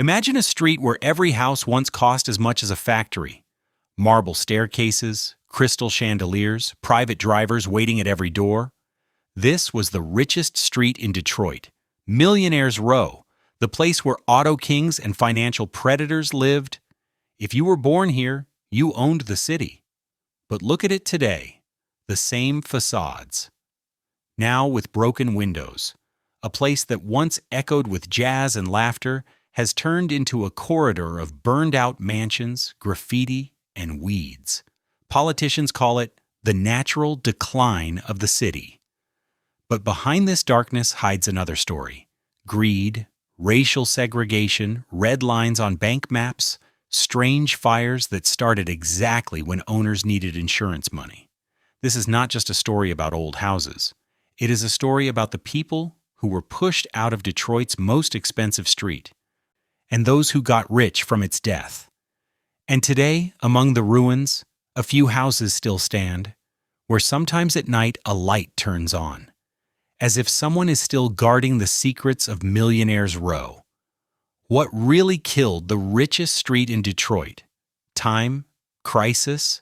Imagine a street where every house once cost as much as a factory. Marble staircases, crystal chandeliers, private drivers waiting at every door. This was the richest street in Detroit, Millionaire's Row, the place where auto kings and financial predators lived. If you were born here, you owned the city. But look at it today, the same facades. Now with broken windows, a place that once echoed with jazz and laughter has turned into a corridor of burned-out mansions, graffiti, and weeds. Politicians call it the natural decline of the city. But behind this darkness hides another story. Greed, racial segregation, red lines on bank maps, strange fires that started exactly when owners needed insurance money. This is not just a story about old houses. It is a story about the people who were pushed out of Detroit's most expensive street, and those who got rich from its death. And today, among the ruins, a few houses still stand, where sometimes at night a light turns on, as if someone is still guarding the secrets of Millionaire's Row. What really killed the richest street in Detroit? Time? Crisis?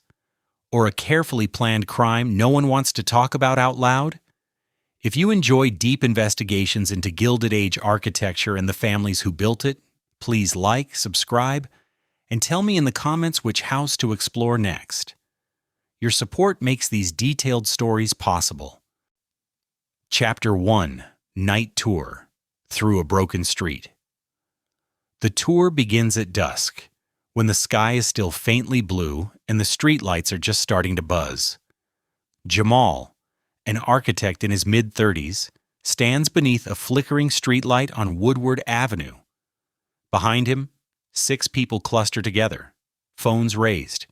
Or a carefully planned crime no one wants to talk about out loud? If you enjoy deep investigations into Gilded Age architecture and the families who built it, please like, subscribe, and tell me in the comments which house to explore next. Your support makes these detailed stories possible. Chapter 1: Night Tour Through a Broken Street. The tour begins at dusk, when the sky is still faintly blue and the streetlights are just starting to buzz. Jamal, an architect in his mid-30s, stands beneath a flickering streetlight on Woodward Avenue. Behind him, 6 people cluster together, phones raised,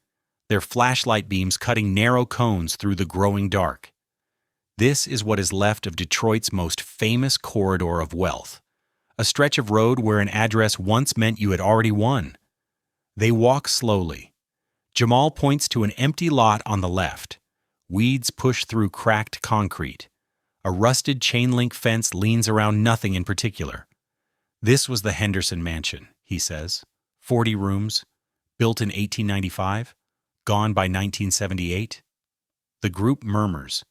their flashlight beams cutting narrow cones through the growing dark. This is what is left of Detroit's most famous corridor of wealth, a stretch of road where an address once meant you had already won. They walk slowly. Jamal points to an empty lot on the left. Weeds push through cracked concrete. A rusted chain-link fence leans around nothing in particular. This was the Henderson Mansion, he says. 40 rooms, built in 1895, gone by 1978. The group murmurs.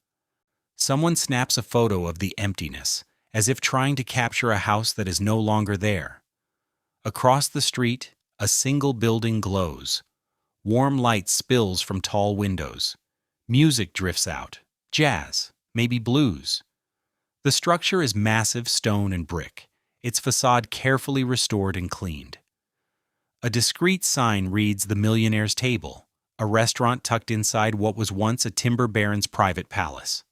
Someone snaps a photo of the emptiness, as if trying to capture a house that is no longer there. Across the street, a single building glows. Warm light spills from tall windows. Music drifts out. Jazz, maybe blues. The structure is massive stone and brick, its facade carefully restored and cleaned. A discreet sign reads the Millionaire's Table, a restaurant tucked inside what was once a timber baron's private palace.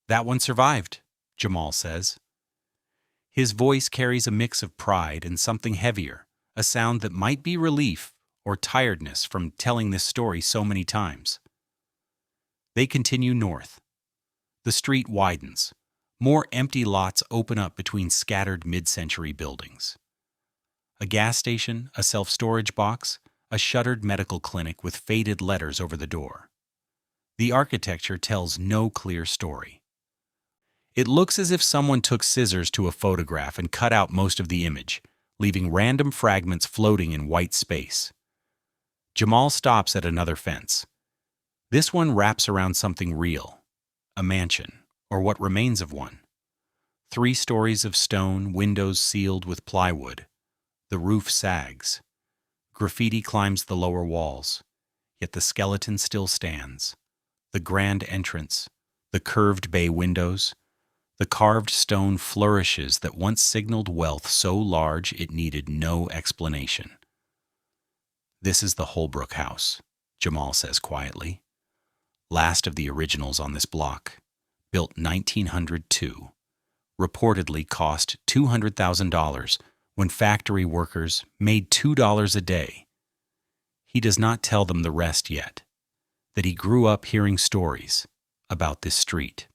"That one survived," Jamal says. His voice carries a mix of pride and something heavier, a sound that might be relief or tiredness from telling this story so many times. They continue north. The street widens. More empty lots open up between scattered mid-century buildings. A gas station, a self-storage box, a shuttered medical clinic with faded letters over the door. The architecture tells no clear story. It looks as if someone took scissors to a photograph and cut out most of the image, leaving random fragments floating in white space. Jamal stops at another fence. This one wraps around something real, a mansion, or what remains of one. 3 stories of stone, windows sealed with plywood. The roof sags. Graffiti climbs the lower walls, yet the skeleton still stands. The grand entrance, the curved bay windows, the carved stone flourishes that once signaled wealth so large it needed no explanation. "This is the Holbrook House," Jamal says quietly. "Last of the originals on this block, built 1902, reportedly cost $200,000 when factory workers made $2 a day. He does not tell them the rest yet, that he grew up hearing stories about this street.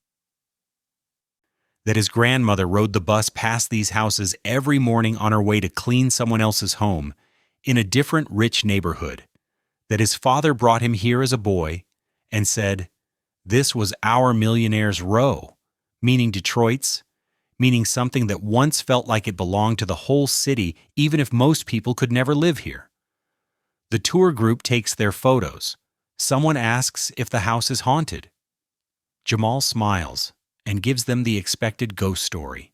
That his grandmother rode the bus past these houses every morning on her way to clean someone else's home in a different rich neighborhood. That his father brought him here as a boy and said, 'This was our Millionaire's Row,' meaning Detroit's, meaning something that once felt like it belonged to the whole city, even if most people could never live here. The tour group takes their photos. Someone asks if the house is haunted. Jamal smiles and gives them the expected ghost story.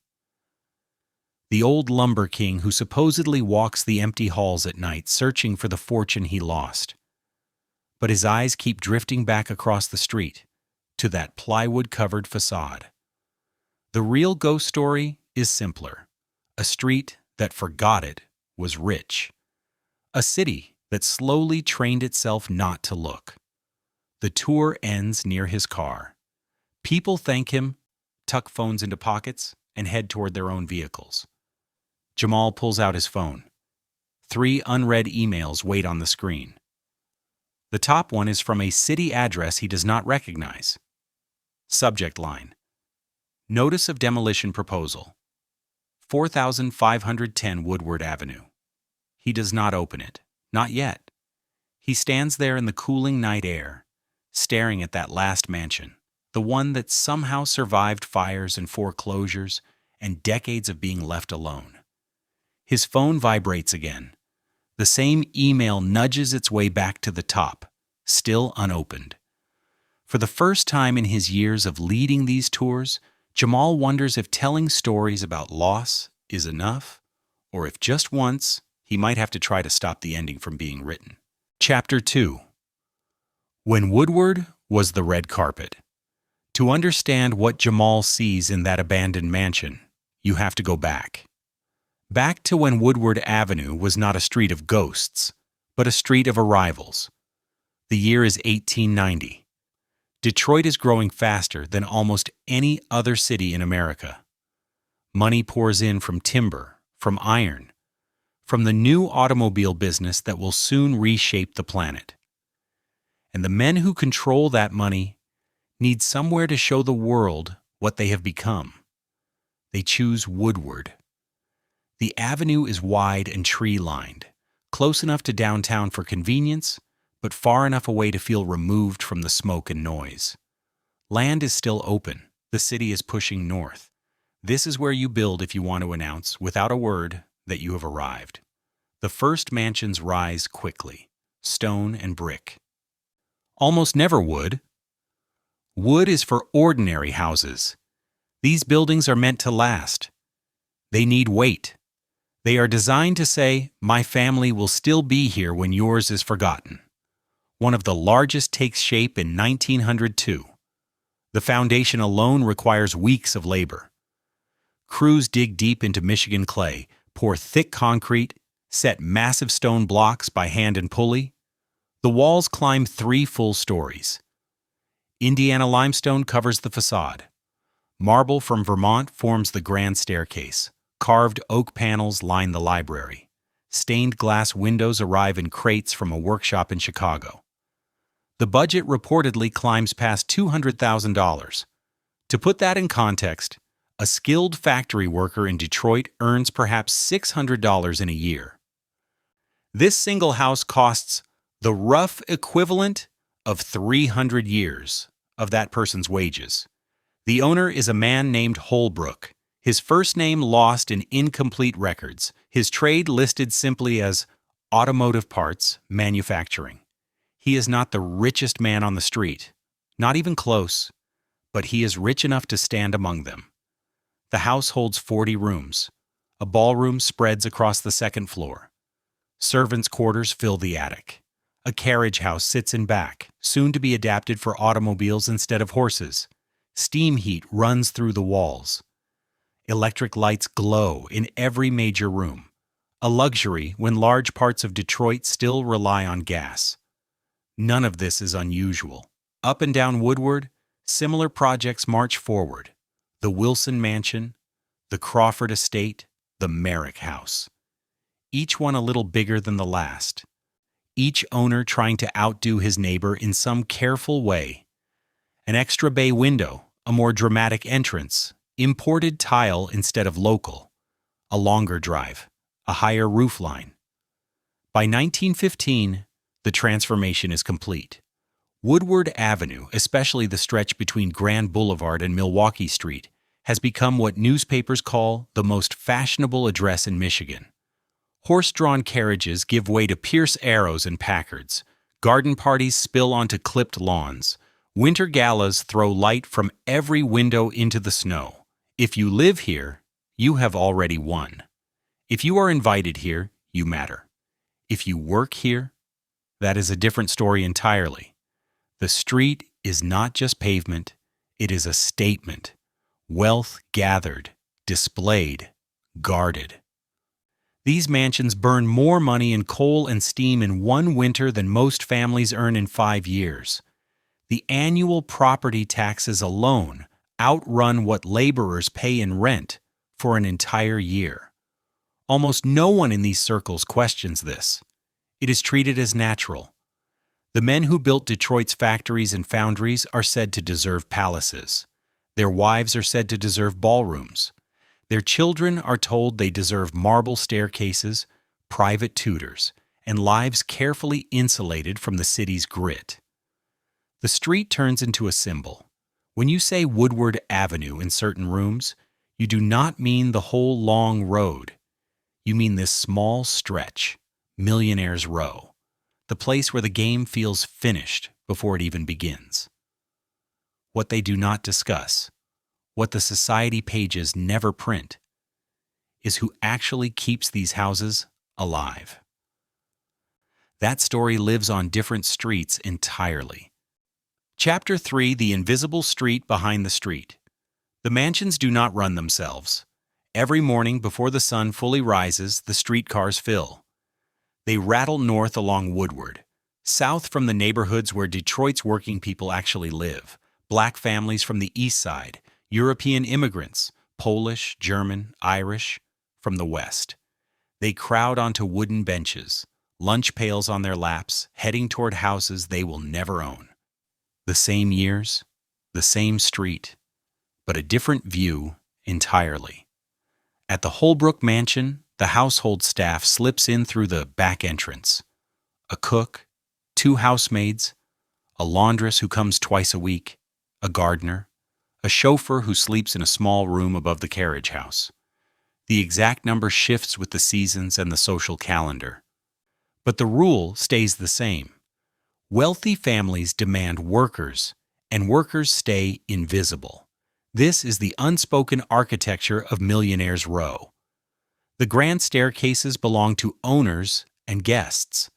The old lumber king who supposedly walks the empty halls at night searching for the fortune he lost. But his eyes keep drifting back across the street to that plywood-covered facade. The real ghost story is simpler. A street that forgot it was rich. A city that slowly trained itself not to look. The tour ends near his car. People thank him, tuck phones into pockets, and head toward their own vehicles. Jamal pulls out his phone. 3 unread emails wait on the screen. The top one is from a city address he does not recognize. Subject line: Notice of demolition proposal. 4510 Woodward Avenue. He does not open it. Not yet. He stands there in the cooling night air, staring at that last mansion, the one that somehow survived fires and foreclosures and decades of being left alone. His phone vibrates again. The same email nudges its way back to the top, still unopened. For the first time in his years of leading these tours, Jamal wonders if telling stories about loss is enough, or if just once he might have to try to stop the ending from being written. Chapter 2. When Woodward was the red carpet. To understand what Jamal sees in that abandoned mansion, you have to go back. Back to when Woodward Avenue was not a street of ghosts, but a street of arrivals. The year is 1890. Detroit is growing faster than almost any other city in America. Money pours in from timber, from iron, from the new automobile business that will soon reshape the planet. And the men who control that money need somewhere to show the world what they have become. They choose Woodward. The avenue is wide and tree-lined, close enough to downtown for convenience, but far enough away to feel removed from the smoke and noise. Land is still open. The city is pushing north. This is where you build if you want to announce, without a word, that you have arrived. The first mansions rise quickly, stone and brick. Almost never wood. Wood is for ordinary houses. These buildings are meant to last. They need weight. They are designed to say, my family will still be here when yours is forgotten. One of the largest takes shape in 1902. The foundation alone requires weeks of labor. Crews dig deep into Michigan clay, pour thick concrete, set massive stone blocks by hand and pulley. The walls climb 3 full stories. Indiana limestone covers the facade. Marble from Vermont forms the grand staircase. Carved oak panels line the library. Stained glass windows arrive in crates from a workshop in Chicago. The budget reportedly climbs past $200,000. To put that in context, a skilled factory worker in Detroit earns perhaps $600 in a year. This single house costs the rough equivalent of 300 years of that person's wages. The owner is a man named Holbrook. His first name lost in incomplete records. His trade listed simply as automotive parts manufacturing. He is not the richest man on the street, not even close, but he is rich enough to stand among them. The house holds 40 rooms. A ballroom spreads across the second floor. Servants' quarters fill the attic. A carriage house sits in back, soon to be adapted for automobiles instead of horses. Steam heat runs through the walls. Electric lights glow in every major room, a luxury when large parts of Detroit still rely on gas. None of this is unusual. Up and down Woodward, similar projects march forward. The Wilson Mansion, the Crawford Estate, the Merrick House. Each one a little bigger than the last. Each owner trying to outdo his neighbor in some careful way. An extra bay window, a more dramatic entrance, imported tile instead of local, a longer drive, a higher roof line. By 1915, the transformation is complete. Woodward Avenue, especially the stretch between Grand Boulevard and Milwaukee Street, has become what newspapers call the most fashionable address in Michigan. Horse-drawn carriages give way to Pierce Arrows and Packards. Garden parties spill onto clipped lawns. Winter galas throw light from every window into the snow. If you live here, you have already won. If you are invited here, you matter. If you work here, that is a different story entirely. The street is not just pavement, it is a statement. Wealth gathered, displayed, guarded. These mansions burn more money in coal and steam in one winter than most families earn in 5 years. The annual property taxes alone outrun what laborers pay in rent for an entire year. Almost no one in these circles questions this. It is treated as natural. The men who built Detroit's factories and foundries are said to deserve palaces. Their wives are said to deserve ballrooms. Their children are told they deserve marble staircases, private tutors, and lives carefully insulated from the city's grit. The street turns into a symbol. When you say Woodward Avenue in certain rooms, you do not mean the whole long road. You mean this small stretch, Millionaire's Row, the place where the game feels finished before it even begins. What they do not discuss, what the society pages never print, is who actually keeps these houses alive. That story lives on different streets entirely. Chapter 3: The Invisible Street Behind the Street. The mansions do not run themselves. Every morning before the sun fully rises, the streetcars fill. They rattle north along Woodward, south from the neighborhoods where Detroit's working people actually live, black families from the east side, European immigrants, Polish, German, Irish, from the west. They crowd onto wooden benches, lunch pails on their laps, heading toward houses they will never own. The same years, the same street, but a different view entirely. At the Holbrook mansion, the household staff slips in through the back entrance. A cook, 2 housemaids, a laundress who comes twice a week, a gardener, a chauffeur who sleeps in a small room above the carriage house. The exact number shifts with the seasons and the social calendar. But the rule stays the same. Wealthy families demand workers, and workers stay invisible. This is the unspoken architecture of Millionaire's Row. The grand staircases belong to owners and guests.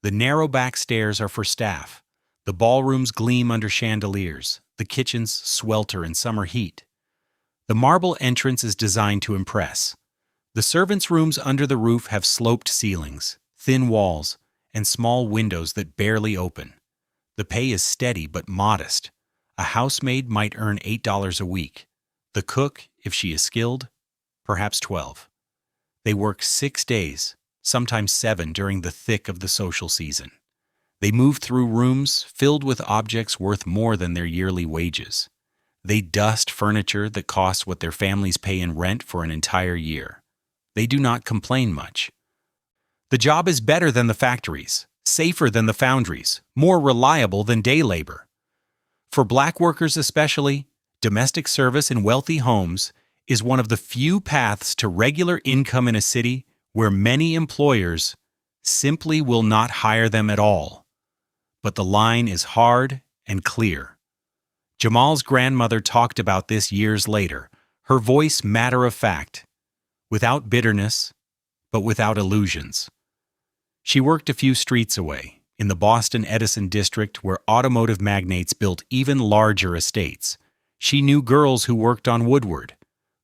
The narrow back stairs are for staff. The ballrooms gleam under chandeliers. The kitchens swelter in summer heat. The marble entrance is designed to impress. The servants' rooms under the roof have sloped ceilings, thin walls, and small windows that barely open. The pay is steady but modest. A housemaid might earn $8 a week. The cook, if she is skilled, perhaps 12. They work 6 days, sometimes 7 during the thick of the social season. They move through rooms filled with objects worth more than their yearly wages. They dust furniture that costs what their families pay in rent for an entire year. They do not complain much. The job is better than the factories, safer than the foundries, more reliable than day labor. For black workers especially, domestic service in wealthy homes is one of the few paths to regular income in a city where many employers simply will not hire them at all. But the line is hard and clear. Jamal's grandmother talked about this years later, her voice matter-of-fact, without bitterness, but without illusions. She worked a few streets away, in the Boston Edison district where automotive magnates built even larger estates. She knew girls who worked on Woodward.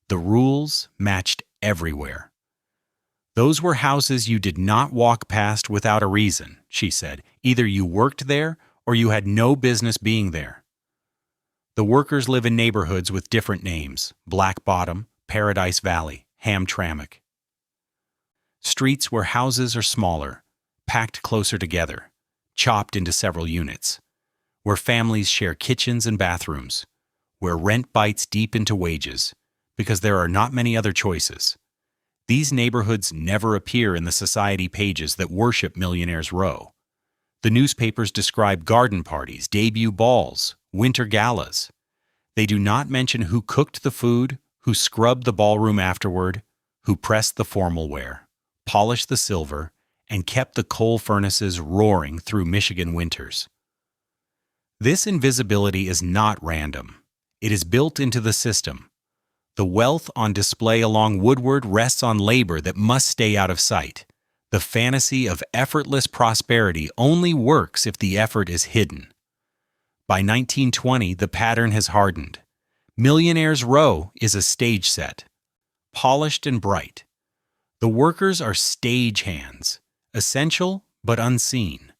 The rules matched everywhere. Those were houses you did not walk past without a reason, she said. Either you worked there or you had no business being there. The workers live in neighborhoods with different names: Black Bottom, Paradise Valley, Hamtramck. Streets where houses are smaller, packed closer together, chopped into several units, where families share kitchens and bathrooms, where rent bites deep into wages, because there are not many other choices. These neighborhoods never appear in the society pages that worship Millionaire's Row. The newspapers describe garden parties, debut balls, winter galas. They do not mention who cooked the food, who scrubbed the ballroom afterward, who pressed the formal wear, polished the silver, and kept the coal furnaces roaring through Michigan winters. This invisibility is not random. It is built into the system. The wealth on display along Woodward rests on labor that must stay out of sight. The fantasy of effortless prosperity only works if the effort is hidden. By 1920, the pattern has hardened. Millionaire's Row is a stage set, polished and bright. The workers are stagehands, essential but unseen.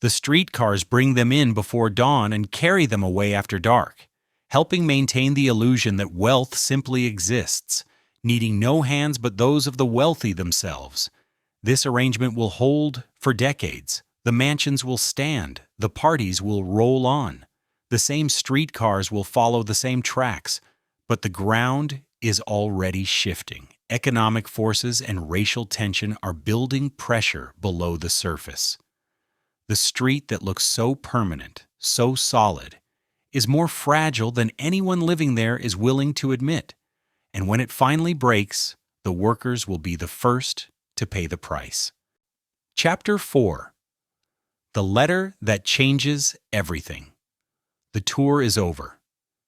The streetcars bring them in before dawn and carry them away after dark, helping maintain the illusion that wealth simply exists, needing no hands but those of the wealthy themselves. This arrangement will hold for decades. The mansions will stand, the parties will roll on. The same streetcars will follow the same tracks, but the ground is already shifting. Economic forces and racial tension are building pressure below the surface. The street that looks so permanent, so solid, is more fragile than anyone living there is willing to admit. And when it finally breaks, the workers will be the first to pay the price. Chapter 4. The Letter That Changes Everything. The tour is over.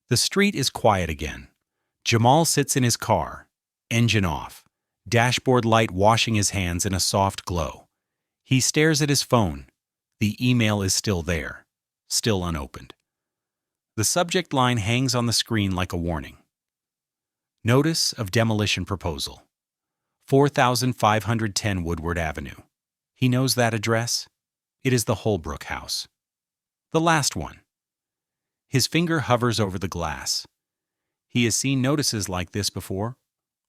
The street is quiet again. Jamal sits in his car, engine off, dashboard light washing his hands in a soft glow. He stares at his phone. The email is still there, still unopened. The subject line hangs on the screen like a warning. Notice of demolition proposal. 4510 Woodward Avenue. He knows that address. It is the Holbrook house. The last one. His finger hovers over the glass. He has seen notices like this before,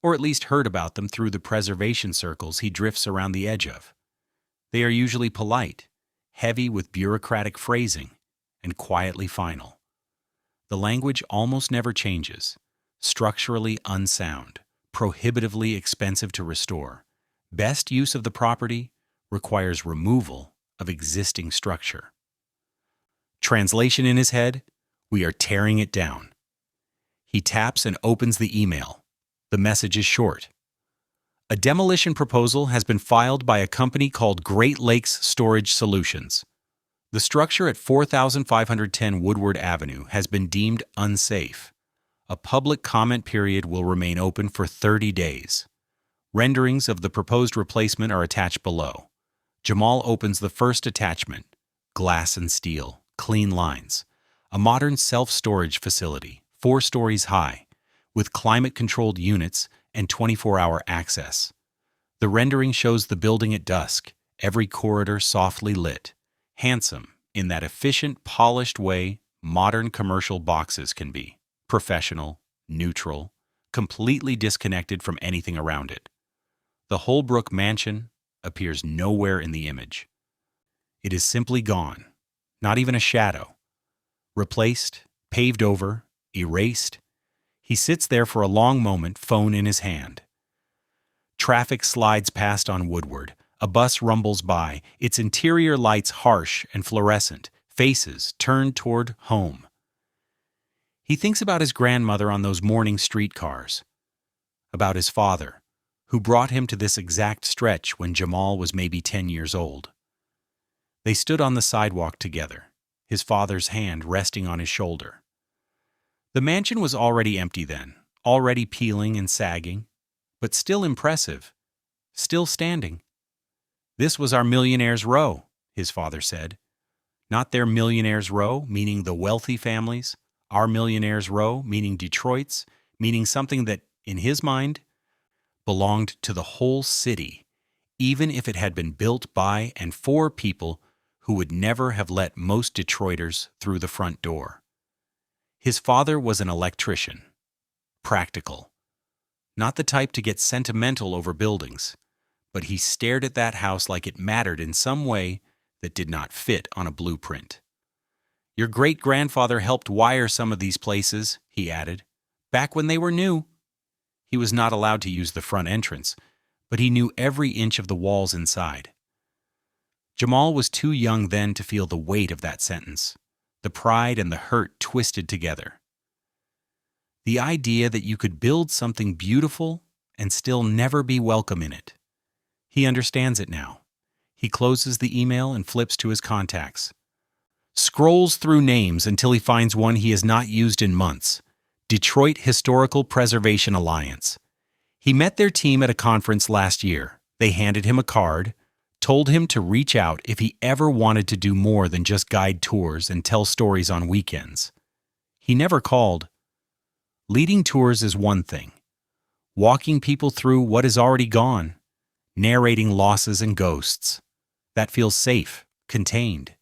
or at least heard about them through the preservation circles he drifts around the edge of. They are usually polite, heavy with bureaucratic phrasing, and quietly final. The language almost never changes, structurally unsound, prohibitively expensive to restore. Best use of the property requires removal of existing structure. Translation in his head: we are tearing it down. He taps and opens the email. The message is short. A demolition proposal has been filed by a company called Great Lakes Storage Solutions. The structure at 4510 Woodward Avenue has been deemed unsafe. A public comment period will remain open for 30 days. Renderings of the proposed replacement are attached below. Jamal opens the first attachment: glass and steel, clean lines. A modern self-storage facility, 4 stories high, with climate-controlled units and 24-hour access. The rendering shows the building at dusk, every corridor softly lit, handsome in that efficient, polished way modern commercial boxes can be, professional, neutral, completely disconnected from anything around it. The Holbrook mansion appears nowhere in the image. It is simply gone, not even a shadow. Replaced, paved over, erased. He sits there for a long moment, phone in his hand. Traffic slides past on Woodward. A bus rumbles by, its interior lights harsh and fluorescent, faces turned toward home. He thinks about his grandmother on those morning streetcars, about his father, who brought him to this exact stretch when Jamal was maybe 10 years old. They stood on the sidewalk together, his father's hand resting on his shoulder. The mansion was already empty then, already peeling and sagging, but still impressive, still standing. "This was our Millionaire's Row," his father said. Not their Millionaire's Row, meaning the wealthy families, our Millionaire's Row, meaning Detroit's, meaning something that, in his mind, belonged to the whole city, even if it had been built by and for people who would never have let most Detroiters through the front door. His father was an electrician, practical, not the type to get sentimental over buildings, but he stared at that house like it mattered in some way that did not fit on a blueprint. "Your great-grandfather helped wire some of these places," he added, "back when they were new." He was not allowed to use the front entrance, but he knew every inch of the walls inside. Jamal was too young then to feel the weight of that sentence. The pride and the hurt twisted together. The idea that you could build something beautiful and still never be welcome in it. He understands it now. He closes the email and flips to his contacts. Scrolls through names until he finds one he has not used in months. Detroit Historical Preservation Alliance. He met their team at a conference last year. They handed him a card, told him to reach out if he ever wanted to do more than just guide tours and tell stories on weekends. He never called. Leading tours is one thing. Walking people through what is already gone, narrating losses and ghosts. That feels safe, contained.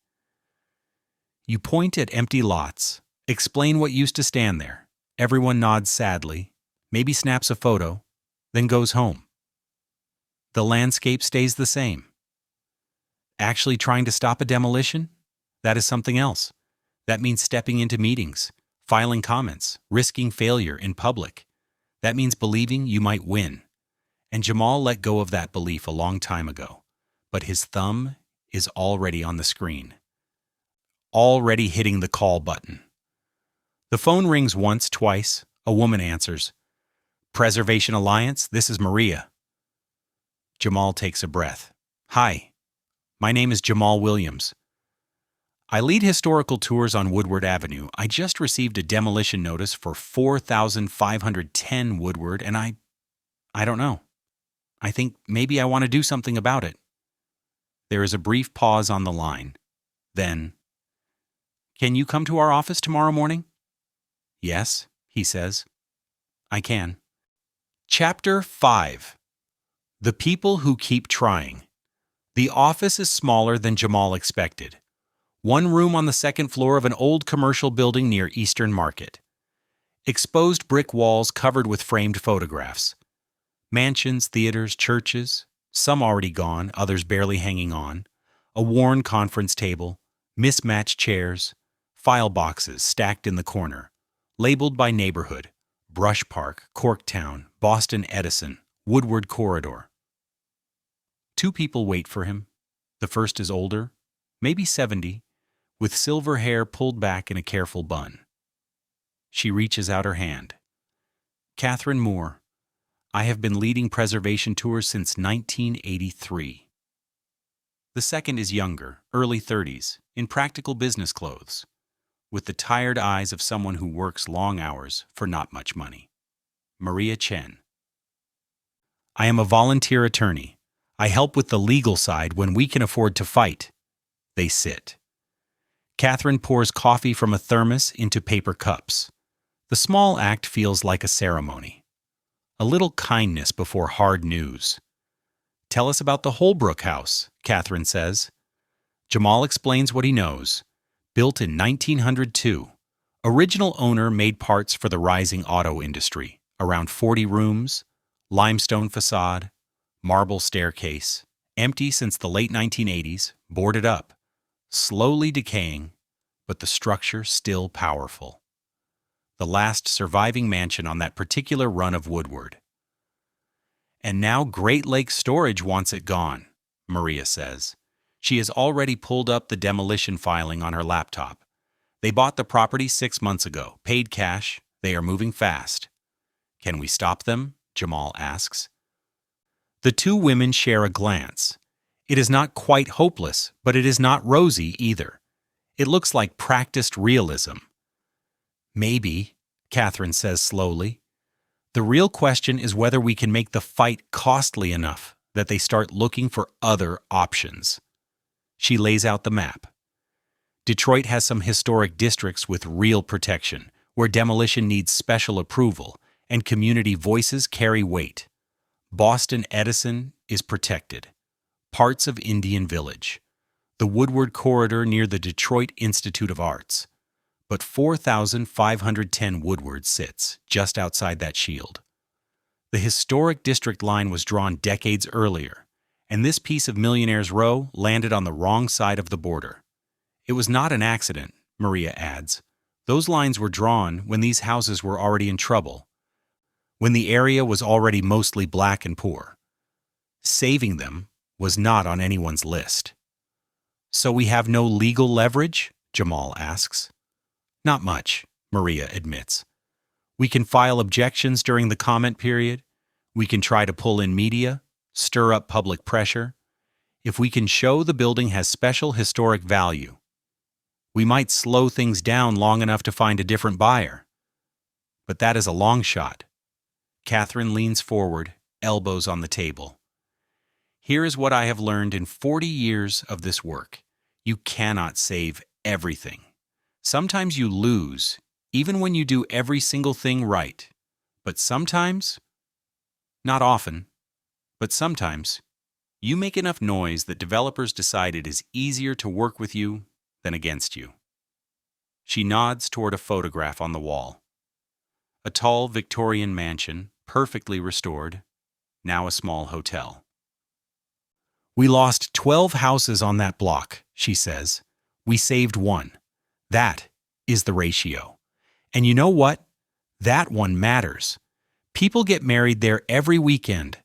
You point at empty lots, explain what used to stand there. Everyone nods sadly, maybe snaps a photo, then goes home. The landscape stays the same. Actually trying to stop a demolition? That is something else. That means stepping into meetings, filing comments, risking failure in public. That means believing you might win. And Jamal let go of that belief a long time ago. But his thumb is already on the screen. Already hitting the call button. The phone rings once, twice. A woman answers. Preservation Alliance, this is Maria. Jamal takes a breath. Hi, my name is Jamal Williams. I lead historical tours on Woodward Avenue. I just received a demolition notice for 4,510 Woodward, and I don't know. I think maybe I want to do something about it. There is a brief pause on the line. Then, can you come to our office tomorrow morning? Yes, he says. I can. Chapter 5. The People Who Keep Trying. The office is smaller than Jamal expected. One room on the second floor of an old commercial building near Eastern Market. Exposed brick walls covered with framed photographs. Mansions, theaters, churches, some already gone, others barely hanging on. A worn conference table, mismatched chairs, file boxes stacked in the corner, labeled by neighborhood, Brush Park, Corktown, Boston Edison, Woodward Corridor. Two people wait for him. The first is older, maybe 70, with silver hair pulled back in a careful bun. She reaches out her hand. Catherine Moore. I have been leading preservation tours since 1983. The second is younger, early 30s, in practical business clothes, with the tired eyes of someone who works long hours for not much money. Maria Chen. I am a volunteer attorney. I help with the legal side when we can afford to fight. They sit. Catherine pours coffee from a thermos into paper cups. The small act feels like a ceremony. A little kindness before hard news. Tell us about the Holbrook house, Catherine says. Jamal explains what he knows. Built in 1902. Original owner made parts for the rising auto industry. Around 40 rooms, limestone facade, marble staircase, empty since the late 1980s, boarded up, slowly decaying, but the structure still powerful. The last surviving mansion on that particular run of Woodward. And now Great Lakes Storage wants it gone, Maria says. She has already pulled up the demolition filing on her laptop. They bought the property 6 months ago, paid cash. They are moving fast. Can we stop them? Jamal asks. The two women share a glance. It is not quite hopeless, but it is not rosy either. It looks like practiced realism. Maybe, Catherine says slowly. The real question is whether we can make the fight costly enough that they start looking for other options. She lays out the map. Detroit has some historic districts with real protection, where demolition needs special approval and community voices carry weight. Boston Edison is protected. Parts of Indian Village. The Woodward Corridor near the Detroit Institute of Arts. But 4,510 Woodward sits just outside that shield. The historic district line was drawn decades earlier, and this piece of Millionaire's Row landed on the wrong side of the border. It was not an accident, Maria adds. Those lines were drawn when these houses were already in trouble, when the area was already mostly black and poor. Saving them was not on anyone's list. So we have no legal leverage? Jamal asks. Not much, Maria admits. We can file objections during the comment period. We can try to pull in media, stir up public pressure. If we can show the building has special historic value, we might slow things down long enough to find a different buyer. But that is a long shot. Catherine leans forward, elbows on the table. Here is what I have learned in 40 years of this work. You cannot save everything. Sometimes you lose, even when you do every single thing right. But sometimes, not often, but sometimes, you make enough noise that developers decide it is easier to work with you than against you. She nods toward a photograph on the wall. A tall Victorian mansion, perfectly restored, now a small hotel. We lost 12 houses on that block, she says. We saved one. That is the ratio. And you know what? That one matters. People get married there every weekend.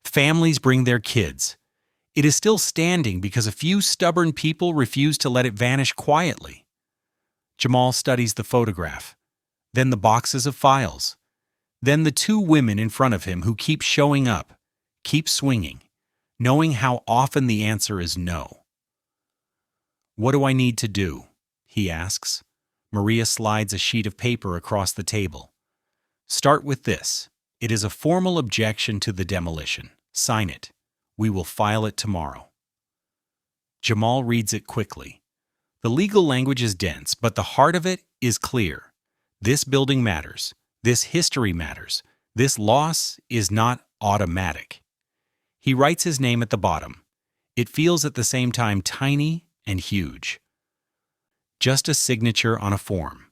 Families bring their kids. It is still standing because a few stubborn people refuse to let it vanish quietly. Jamal studies the photograph, then the boxes of files, then the two women in front of him who keep showing up, keep swinging, knowing how often the answer is no. What do I need to do? He asks. Maria slides a sheet of paper across the table. Start with this. It is a formal objection to the demolition. Sign it. We will file it tomorrow. Jamal reads it quickly. The legal language is dense, but the heart of it is clear. This building matters. This history matters. This loss is not automatic. He writes his name at the bottom. It feels at the same time tiny and huge. Just a signature on a form.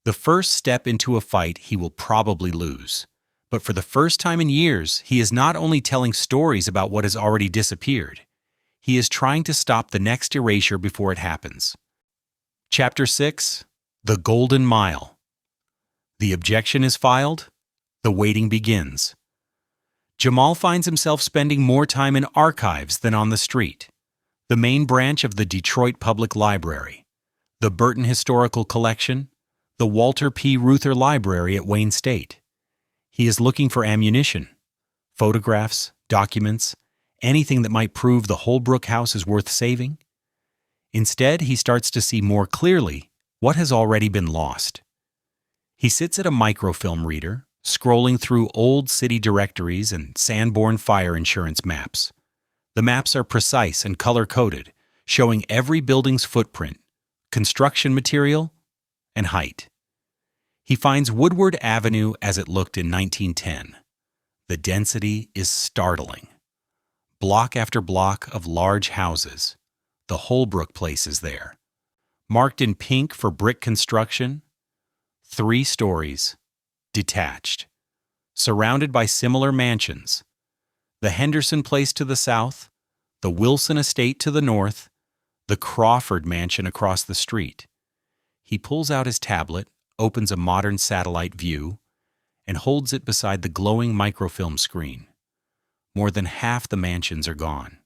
The first step into a fight he will probably lose. But for the first time in years, he is not only telling stories about what has already disappeared. He is trying to stop the next erasure before it happens. Chapter 6. The Golden Mile. The objection is filed. The waiting begins. Jamal finds himself spending more time in archives than on the street. The main branch of the Detroit Public Library, the Burton Historical Collection, the Walter P. Reuther Library at Wayne State. He is looking for ammunition, photographs, documents, anything that might prove the Holbrook house is worth saving. Instead, he starts to see more clearly what has already been lost. He sits at a microfilm reader, scrolling through old city directories and Sanborn fire insurance maps. The maps are precise and color-coded, showing every building's footprint, construction material, and height. He finds Woodward Avenue as it looked in 1910. The density is startling. Block after block of large houses. The Holbrook place is there. Marked in pink for brick construction. 3 stories. Detached. Surrounded by similar mansions. The Henderson place to the south. The Wilson estate to the north. The Crawford mansion across the street. He pulls out his tablet, opens a modern satellite view, and holds it beside the glowing microfilm screen. More than half the mansions are gone.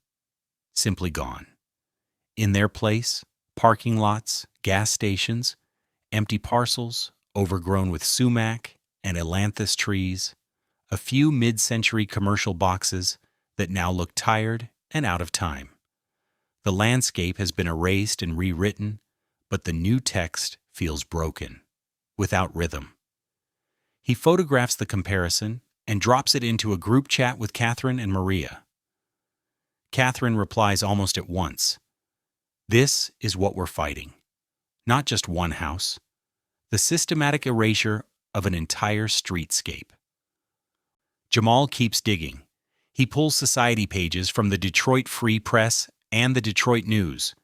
Simply gone. In their place, parking lots, gas stations, empty parcels, overgrown with sumac and ailanthus trees, a few mid-century commercial boxes that now look tired and out of time. The landscape has been erased and rewritten, but the new text feels broken, without rhythm. He photographs the comparison and drops it into a group chat with Catherine and Maria. Catherine replies almost at once. This is what we're fighting. Not just one house. The systematic erasure of an entire streetscape. Jamal keeps digging. He pulls society pages from the Detroit Free Press and the Detroit News.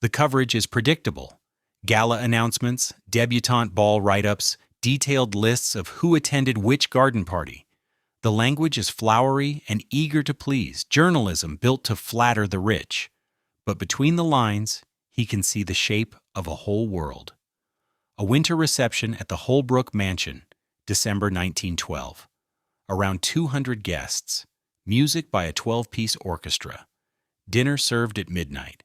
The coverage is predictable. Gala announcements, debutante ball write-ups, detailed lists of who attended which garden party. The language is flowery and eager to please, journalism built to flatter the rich. But between the lines, he can see the shape of a whole world. A winter reception at the Holbrook Mansion, December 1912. Around 200 guests. Music by a 12-piece orchestra. Dinner served at midnight.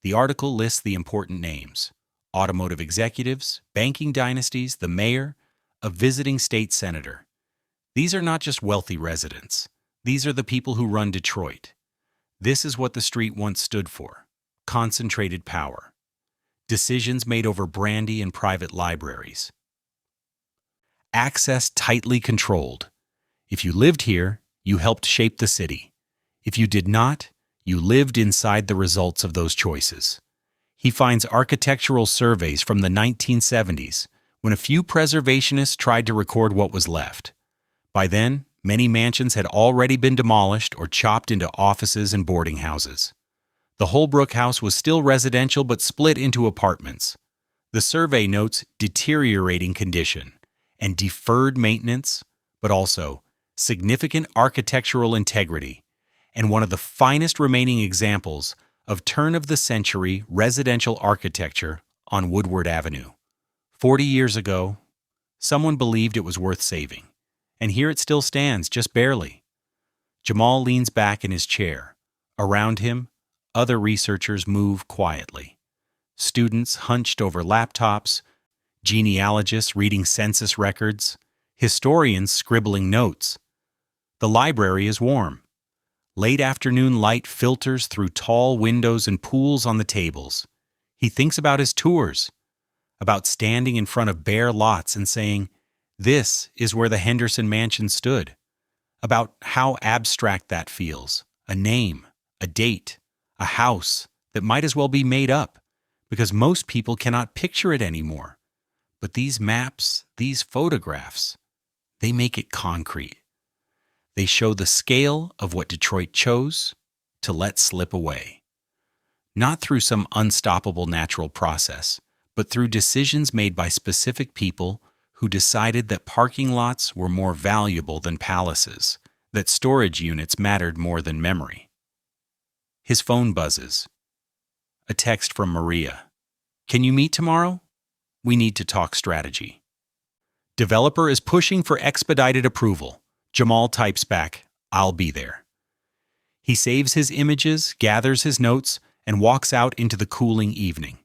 The article lists the important names. Automotive executives, banking dynasties, the mayor, a visiting state senator. These are not just wealthy residents. These are the people who run Detroit. This is what the street once stood for: concentrated power. Decisions made over brandy and private libraries. Access tightly controlled. If you lived here, you helped shape the city. If you did not, you lived inside the results of those choices. He finds architectural surveys from the 1970s, when a few preservationists tried to record what was left. By then, many mansions had already been demolished or chopped into offices and boarding houses. The Holbrook house was still residential but split into apartments. The survey notes deteriorating condition and deferred maintenance, but also significant architectural integrity, and one of the finest remaining examples of turn-of-the-century residential architecture on Woodward Avenue. 40 years ago, someone believed it was worth saving, and here it still stands, just barely. Jamal leans back in his chair. Around him, other researchers move quietly. Students hunched over laptops, genealogists reading census records, historians scribbling notes. The library is warm. Late afternoon light filters through tall windows and pools on the tables. He thinks about his tours, about standing in front of bare lots and saying, "This is where the Henderson Mansion stood," about how abstract that feels: a name, a date, a house that might as well be made up, because most people cannot picture it anymore. But these maps, these photographs, they make it concrete. They show the scale of what Detroit chose to let slip away. Not through some unstoppable natural process, but through decisions made by specific people who decided that parking lots were more valuable than palaces, that storage units mattered more than memory. His phone buzzes. A text from Maria. "Can you meet tomorrow? We need to talk strategy." Developer is pushing for expedited approval. Jamal types back, "I'll be there." He saves his images, gathers his notes, and walks out into the cooling evening.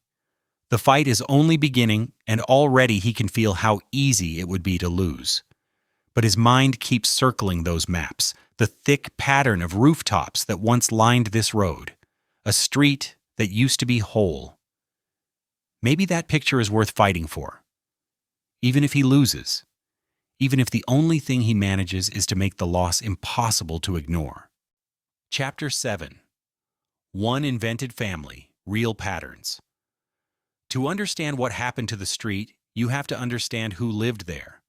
The fight is only beginning, and already he can feel how easy it would be to lose. But his mind keeps circling those maps, the thick pattern of rooftops that once lined this road, a street that used to be whole. Maybe that picture is worth fighting for. Even if he loses, even if the only thing he manages is to make the loss impossible to ignore. Chapter 7. One Invented Family, Real Patterns. To understand what happened to the street, you have to understand who lived there.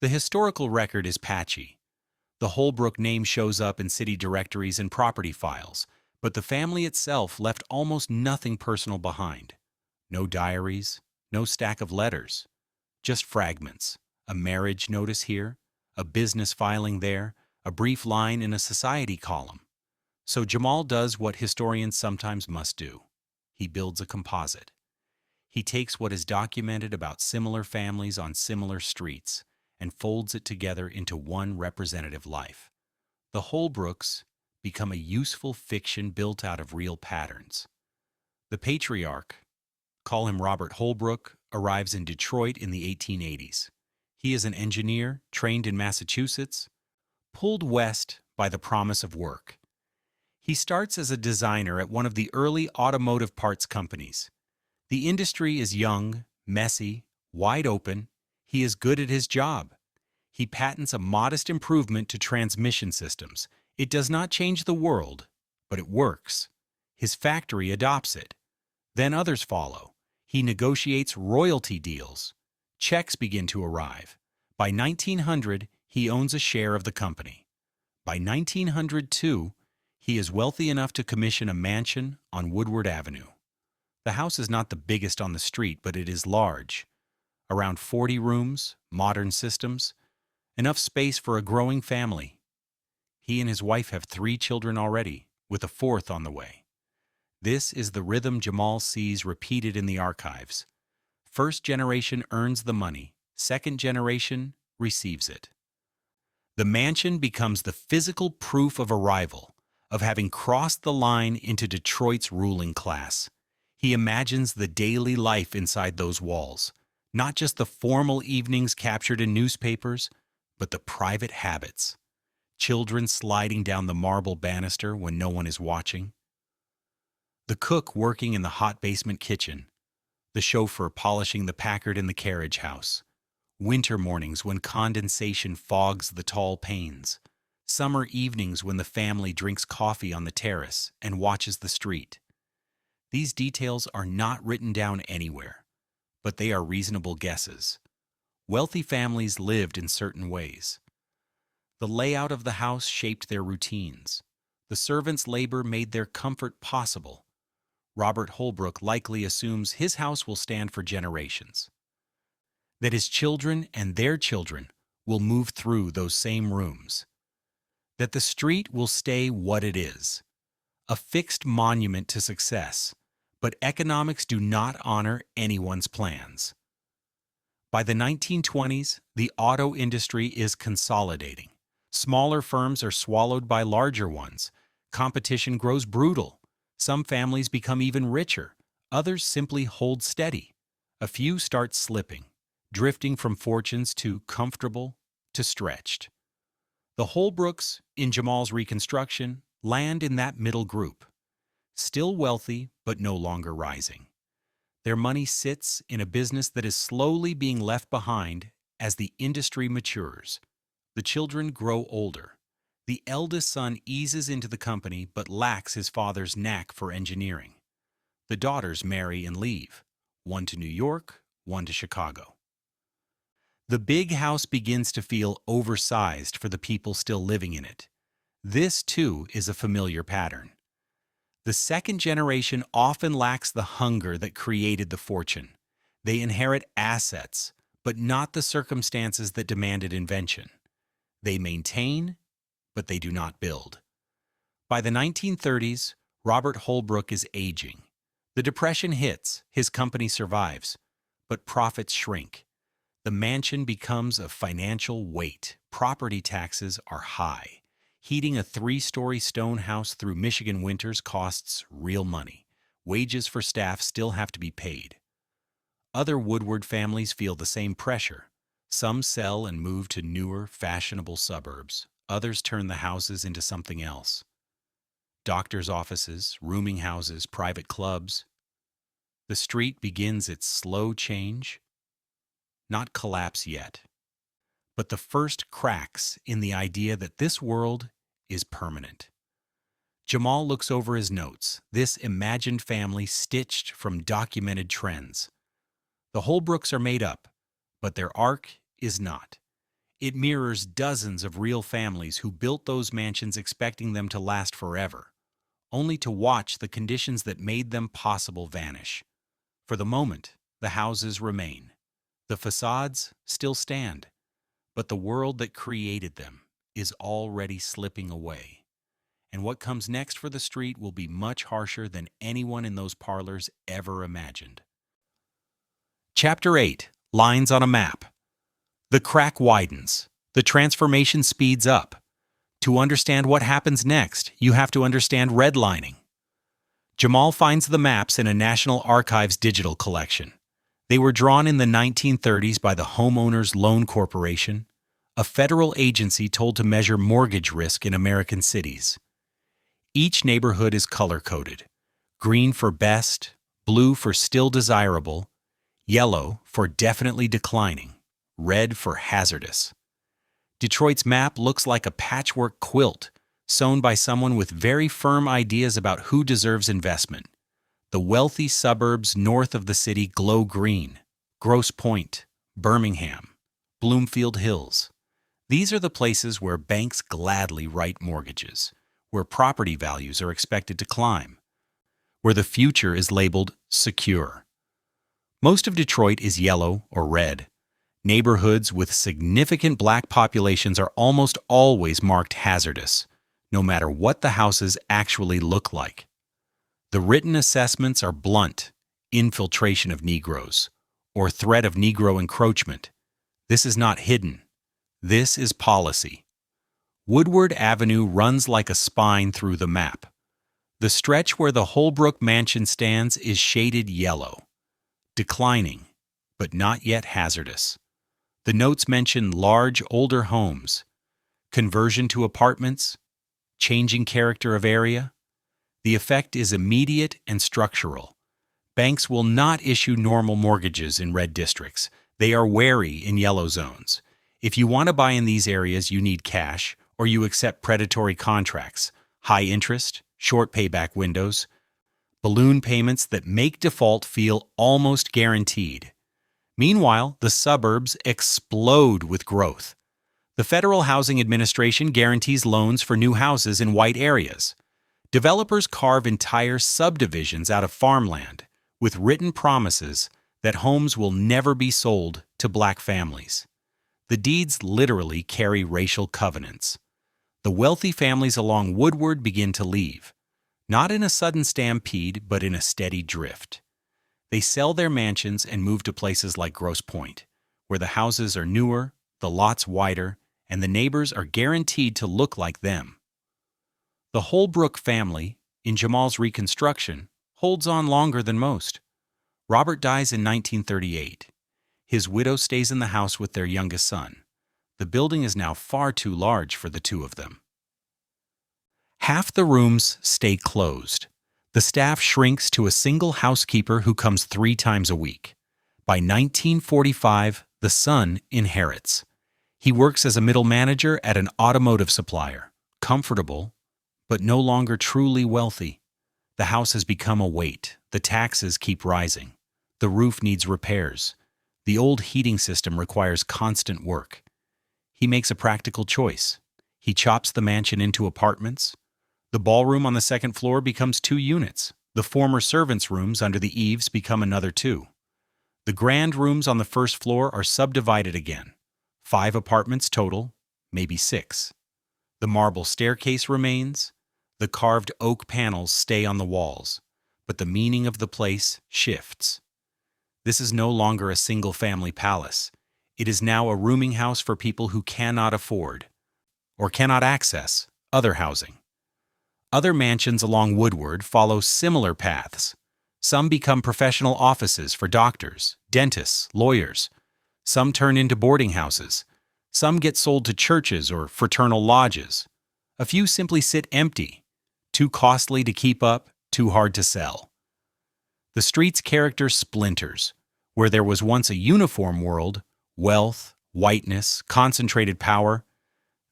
The historical record is patchy. The Holbrook name shows up in city directories and property files, but the family itself left almost nothing personal behind. No diaries, no stack of letters, just fragments. A marriage notice here, a business filing there, a brief line in a society column. So Jamal does what historians sometimes must do. He builds a composite. He takes what is documented about similar families on similar streets and folds it together into one representative life. The Holbrooks become a useful fiction built out of real patterns. The patriarch, call him Robert Holbrook, arrives in Detroit in the 1880s. He is an engineer trained in Massachusetts, pulled west by the promise of work. He starts as a designer at one of the early automotive parts companies. The industry is young, messy, wide open. He is good at his job. He patents a modest improvement to transmission systems. It does not change the world, but it works. His factory adopts it. Then others follow. He negotiates royalty deals. Checks begin to arrive. By 1900, he owns a share of the company. By 1902, he is wealthy enough to commission a mansion on Woodward Avenue. The house is not the biggest on the street, but it is large. Around 40 rooms, modern systems, enough space for a growing family. He and his wife have 3 children already, with a 4th on the way. This is the rhythm Jamal sees repeated in the archives. First generation earns the money, second generation receives it. The mansion becomes the physical proof of arrival, of having crossed the line into Detroit's ruling class. He imagines the daily life inside those walls. Not just the formal evenings captured in newspapers, but the private habits. Children sliding down the marble banister when no one is watching. The cook working in the hot basement kitchen. The chauffeur polishing the Packard in the carriage house. Winter mornings when condensation fogs the tall panes. Summer evenings when the family drinks coffee on the terrace and watches the street. These details are not written down anywhere, but they are reasonable guesses. Wealthy families lived in certain ways. The layout of the house shaped their routines. The servants' labor made their comfort possible. Robert Holbrook likely assumes his house will stand for generations. That his children and their children will move through those same rooms. That the street will stay what it is, a fixed monument to success, but economics do not honor anyone's plans. By the 1920s, the auto industry is consolidating. Smaller firms are swallowed by larger ones. Competition grows brutal. Some families become even richer. Others simply hold steady. A few start slipping, drifting from fortunes to comfortable to stretched. The Holbrooks, in Jamal's reconstruction, land in that middle group. Still wealthy, but no longer rising. Their money sits in a business that is slowly being left behind as the industry matures. The children grow older. The eldest son eases into the company but lacks his father's knack for engineering. The daughters marry and leave, one to New York, one to Chicago. The big house begins to feel oversized for the people still living in it. This, too, is a familiar pattern. The second generation often lacks the hunger that created the fortune. They inherit assets, but not the circumstances that demanded invention. They maintain, but they do not build. By the 1930s, Robert Holbrook is aging. The Depression hits, his company survives, but profits shrink. The mansion becomes a financial weight. Property taxes are high. Heating a 3-story stone house through Michigan winters costs real money. Wages for staff still have to be paid. Other Woodward families feel the same pressure. Some sell and move to newer, fashionable suburbs. Others turn the houses into something else. Doctors' offices, rooming houses, private clubs. The street begins its slow change. Not collapse yet, but the first cracks in the idea that this world is permanent. Jamal looks over his notes, this imagined family stitched from documented trends. The Holbrooks are made up, but their arc is not. It mirrors dozens of real families who built those mansions expecting them to last forever, only to watch the conditions that made them possible vanish. For the moment, the houses remain. The facades still stand, but the world that created them is already slipping away. And what comes next for the street will be much harsher than anyone in those parlors ever imagined. Chapter 8. Lines on a Map. The crack widens. The transformation speeds up. To understand what happens next, you have to understand redlining. Jamal finds the maps in a National Archives digital collection. They were drawn in the 1930s by the Homeowners Loan Corporation, a federal agency told to measure mortgage risk in American cities. Each neighborhood is color-coded: green for best, blue for still desirable, yellow for definitely declining, red for hazardous. Detroit's map looks like a patchwork quilt sewn by someone with very firm ideas about who deserves investment. The wealthy suburbs north of the city glow green: Grosse Pointe, Birmingham, Bloomfield Hills. These are the places where banks gladly write mortgages, where property values are expected to climb, where the future is labeled secure. Most of Detroit is yellow or red. Neighborhoods with significant black populations are almost always marked hazardous, no matter what the houses actually look like. The written assessments are blunt: infiltration of Negroes, or threat of Negro encroachment. This is not hidden. This is policy. Woodward Avenue runs like a spine through the map. The stretch where the Holbrook mansion stands is shaded yellow. Declining, but not yet hazardous. The notes mention large, older homes, conversion to apartments, changing character of area. The effect is immediate and structural. Banks will not issue normal mortgages in red districts. They are wary in yellow zones. If you want to buy in these areas, you need cash, or you accept predatory contracts, high interest, short payback windows, balloon payments that make default feel almost guaranteed. Meanwhile, the suburbs explode with growth. The Federal Housing Administration guarantees loans for new houses in white areas. Developers carve entire subdivisions out of farmland with written promises that homes will never be sold to black families. The deeds literally carry racial covenants. The wealthy families along Woodward begin to leave, not in a sudden stampede, but in a steady drift. They sell their mansions and move to places like Grosse Pointe, where the houses are newer, the lots wider, and the neighbors are guaranteed to look like them. The Holbrook family, in Jamal's reconstruction, holds on longer than most. Robert dies in 1938. His widow stays in the house with their youngest son. The building is now far too large for the two of them. Half the rooms stay closed. The staff shrinks to a single housekeeper who comes 3 times a week. By 1945, the son inherits. He works as a middle manager at an automotive supplier, comfortable, but no longer truly wealthy. The house has become a weight. The taxes keep rising. The roof needs repairs. The old heating system requires constant work. He makes a practical choice. He chops the mansion into apartments. The ballroom on the second floor becomes 2 units. The former servants' rooms under the eaves become another 2. The grand rooms on the first floor are subdivided again. 5 apartments total, maybe 6. The marble staircase remains. The carved oak panels stay on the walls, but the meaning of the place shifts. This is no longer a single-family palace. It is now a rooming house for people who cannot afford or cannot access other housing. Other mansions along Woodward follow similar paths. Some become professional offices for doctors, dentists, lawyers. Some turn into boarding houses. Some get sold to churches or fraternal lodges. A few simply sit empty, too costly to keep up, too hard to sell. The street's character splinters. Where there was once a uniform world, wealth, whiteness, concentrated power,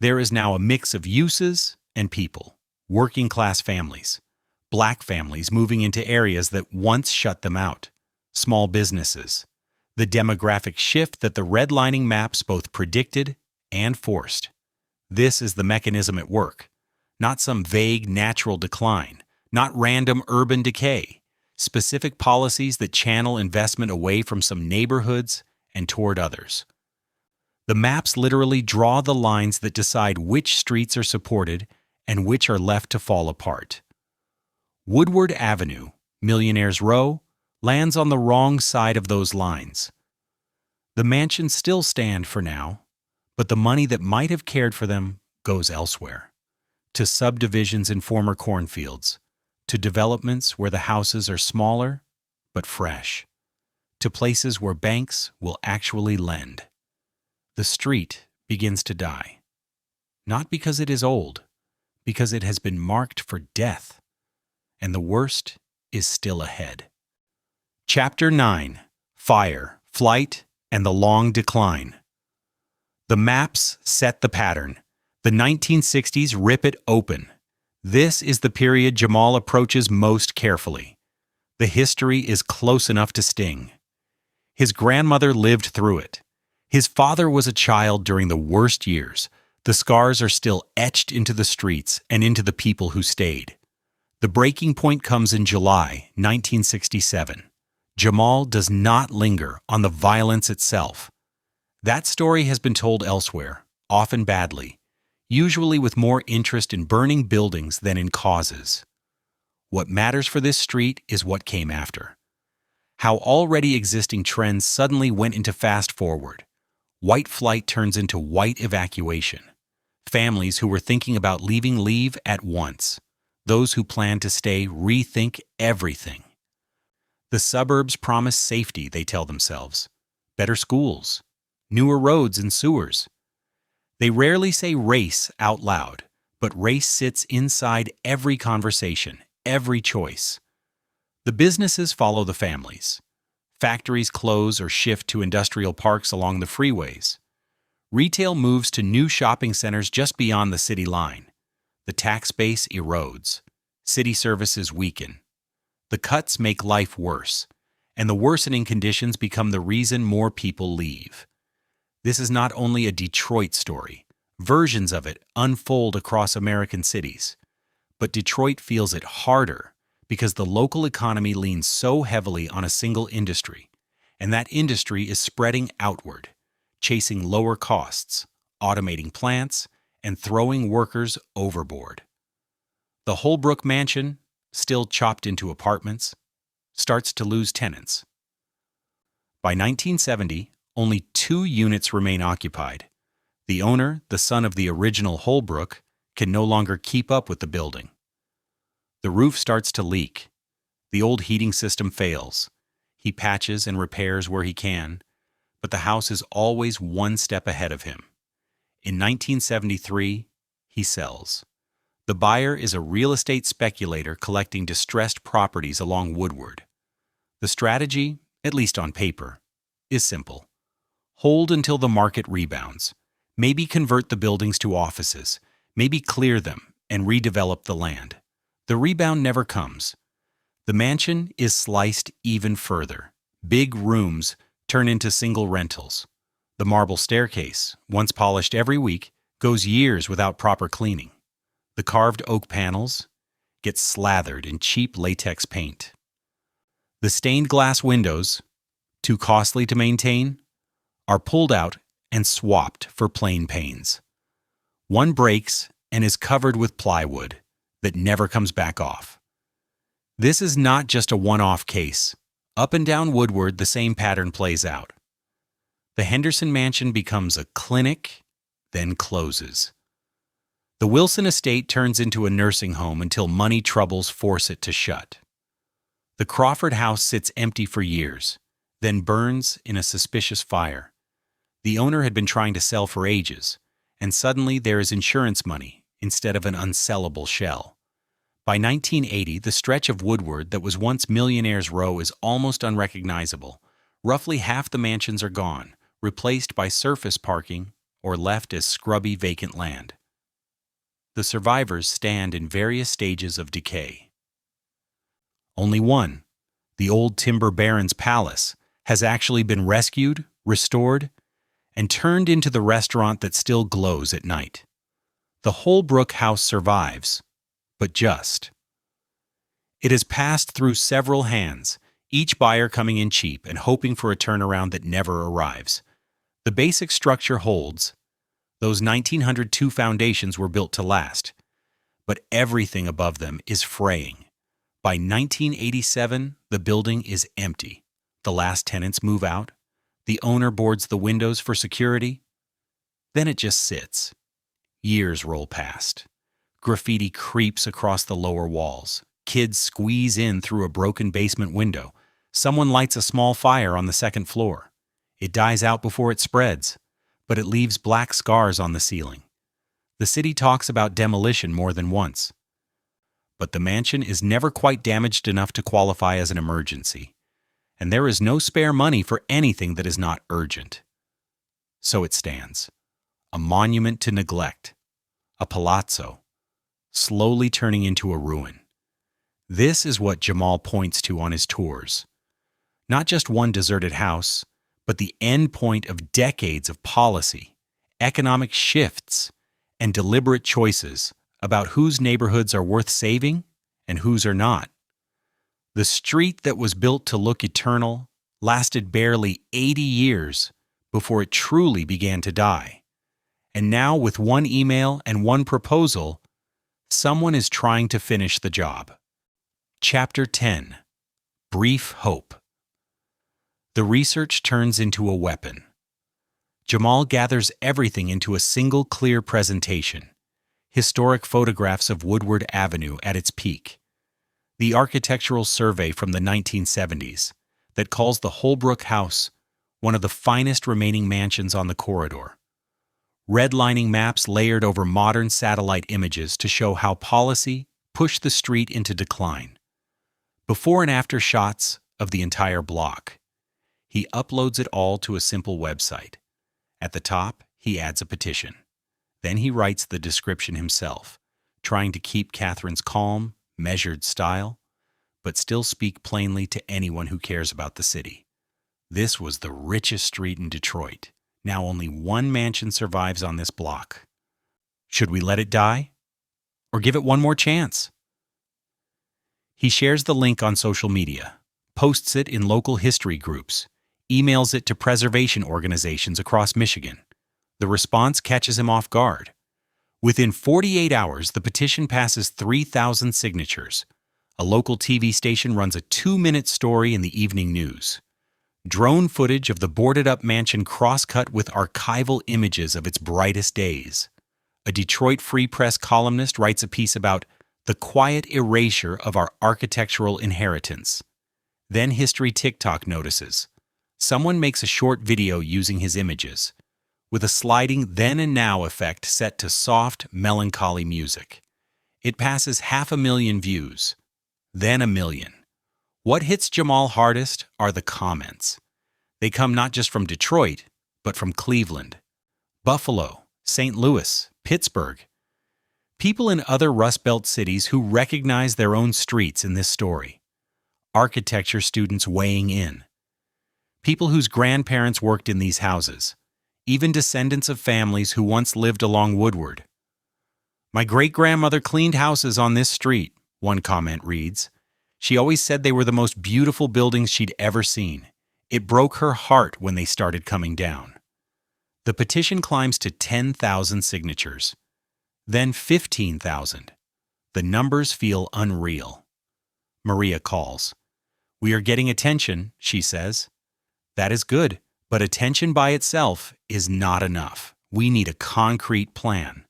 there is now a mix of uses and people. Working-class families, black families moving into areas that once shut them out, small businesses, the demographic shift that the redlining maps both predicted and forced. This is the mechanism at work, not some vague natural decline, not random urban decay, specific policies that channel investment away from some neighborhoods and toward others. The maps literally draw the lines that decide which streets are supported and which are left to fall apart. Woodward Avenue, Millionaire's Row, lands on the wrong side of those lines. The mansions still stand for now, but the money that might have cared for them goes elsewhere, to subdivisions in former cornfields, to developments where the houses are smaller but fresh, to places where banks will actually lend. The street begins to die, not because it is old, because it has been marked for death, and the worst is still ahead. Chapter 9: Fire, Flight, and the Long Decline. The maps set the pattern. The 1960s rip it open. This is the period Jamal approaches most carefully. The history is close enough to sting. His grandmother lived through it. His father was a child during the worst years. The scars are still etched into the streets and into the people who stayed. The breaking point comes in July 1967. Jamal does not linger on the violence itself. That story has been told elsewhere, often badly, usually with more interest in burning buildings than in causes. What matters for this street is what came after. How already existing trends suddenly went into fast forward. White flight turns into white evacuation. Families who were thinking about leaving leave at once. Those who plan to stay rethink everything. The suburbs promise safety, they tell themselves. better schools, newer roads and sewers. They rarely say race out loud, but race sits inside every conversation, every choice. The businesses follow the families. Factories close or shift to industrial parks along the freeways. Retail moves to new shopping centers just beyond the city line. The tax base erodes. City services weaken. The cuts make life worse, and the worsening conditions become the reason more people leave. This is not only a Detroit story. Versions of it unfold across American cities. But Detroit feels it harder because the local economy leans so heavily on a single industry, and that industry is spreading outward, chasing lower costs, automating plants, and throwing workers overboard. The Holbrook mansion, still chopped into apartments, starts to lose tenants. By 1970, only 2 units remain occupied. The owner, the son of the original Holbrook, can no longer keep up with the building. The roof starts to leak. The old heating system fails. He patches and repairs where he can, but the house is always one step ahead of him. In 1973, he sells. The buyer is a real estate speculator collecting distressed properties along Woodward. The strategy, at least on paper, is simple. Hold until the market rebounds. Maybe convert the buildings to offices. Maybe clear them and redevelop the land. The rebound never comes. The mansion is sliced even further. Big rooms turn into single rentals. The marble staircase, once polished every week, goes years without proper cleaning. The carved oak panels get slathered in cheap latex paint. The stained glass windows, too costly to maintain, are pulled out and swapped for plain panes. One breaks and is covered with plywood that never comes back off. This is not just a one-off case. Up and down Woodward, the same pattern plays out. The Henderson Mansion becomes a clinic, then closes. The Wilson estate turns into a nursing home until money troubles force it to shut. The Crawford house sits empty for years, then burns in a suspicious fire. The owner had been trying to sell for ages, and suddenly there is insurance money instead of an unsellable shell. By 1980, the stretch of Woodward that was once Millionaire's Row is almost unrecognizable. Roughly half the mansions are gone, replaced by surface parking or left as scrubby vacant land. The survivors stand in various stages of decay. Only one, the old timber baron's palace, has actually been rescued, restored, and turned into the restaurant that still glows at night. The Holbrook house survives, but just. It has passed through several hands, each buyer coming in cheap and hoping for a turnaround that never arrives. The basic structure holds. Those 1902 foundations were built to last, but everything above them is fraying. By 1987, the building is empty. The last tenants move out. The owner boards the windows for security. Then it just sits. Years roll past. Graffiti creeps across the lower walls. Kids squeeze in through a broken basement window. Someone lights a small fire on the second floor. It dies out before it spreads, but it leaves black scars on the ceiling. The city talks about demolition more than once. But the mansion is never quite damaged enough to qualify as an emergency, and there is no spare money for anything that is not urgent. So it stands, a monument to neglect, a palazzo, slowly turning into a ruin. This is what Jamal points to on his tours. Not just one deserted house, but the end point of decades of policy, economic shifts, and deliberate choices about whose neighborhoods are worth saving and whose are not. The street that was built to look eternal lasted barely 80 years before it truly began to die. And now, with one email and one proposal, someone is trying to finish the job. Chapter 10. Brief Hope. The research turns into a weapon. Jamal gathers everything into a single clear presentation. Historic photographs of Woodward Avenue at its peak. The architectural survey from the 1970s that calls the Holbrook house one of the finest remaining mansions on the corridor. Redlining maps layered over modern satellite images to show how policy pushed the street into decline. Before and after shots of the entire block. He uploads it all to a simple website. At the top, he adds a petition. Then he writes the description himself, trying to keep Catherine's calm, measured style, but still speak plainly to anyone who cares about the city. This was the richest street in Detroit. Now only one mansion survives on this block. Should we let it die? Or give it one more chance? He shares the link on social media, posts it in local history groups, emails it to preservation organizations across Michigan. The response catches him off guard. Within 48 hours, the petition passes 3,000 signatures. A local TV station runs a 2-minute story in the evening news. Drone footage of the boarded-up mansion cross-cut with archival images of its brightest days. A Detroit Free Press columnist writes a piece about the quiet erasure of our architectural inheritance. Then History TikTok notices. Someone makes a short video using his images, with a sliding then and now effect set to soft, melancholy music. It passes 500,000 views, then 1 million. What hits Jamal hardest are the comments. They come not just from Detroit, but from Cleveland, Buffalo, St. Louis, Pittsburgh. People in other Rust Belt cities who recognize their own streets in this story. Architecture students weighing in. People whose grandparents worked in these houses. Even descendants of families who once lived along Woodward. My great-grandmother cleaned houses on this street, one comment reads. She always said they were the most beautiful buildings she'd ever seen. It broke her heart when they started coming down. The petition climbs to 10,000 signatures. Then 15,000. The numbers feel unreal. Maria calls. We are getting attention, she says. That is good. But attention by itself is not enough. We need a concrete plan.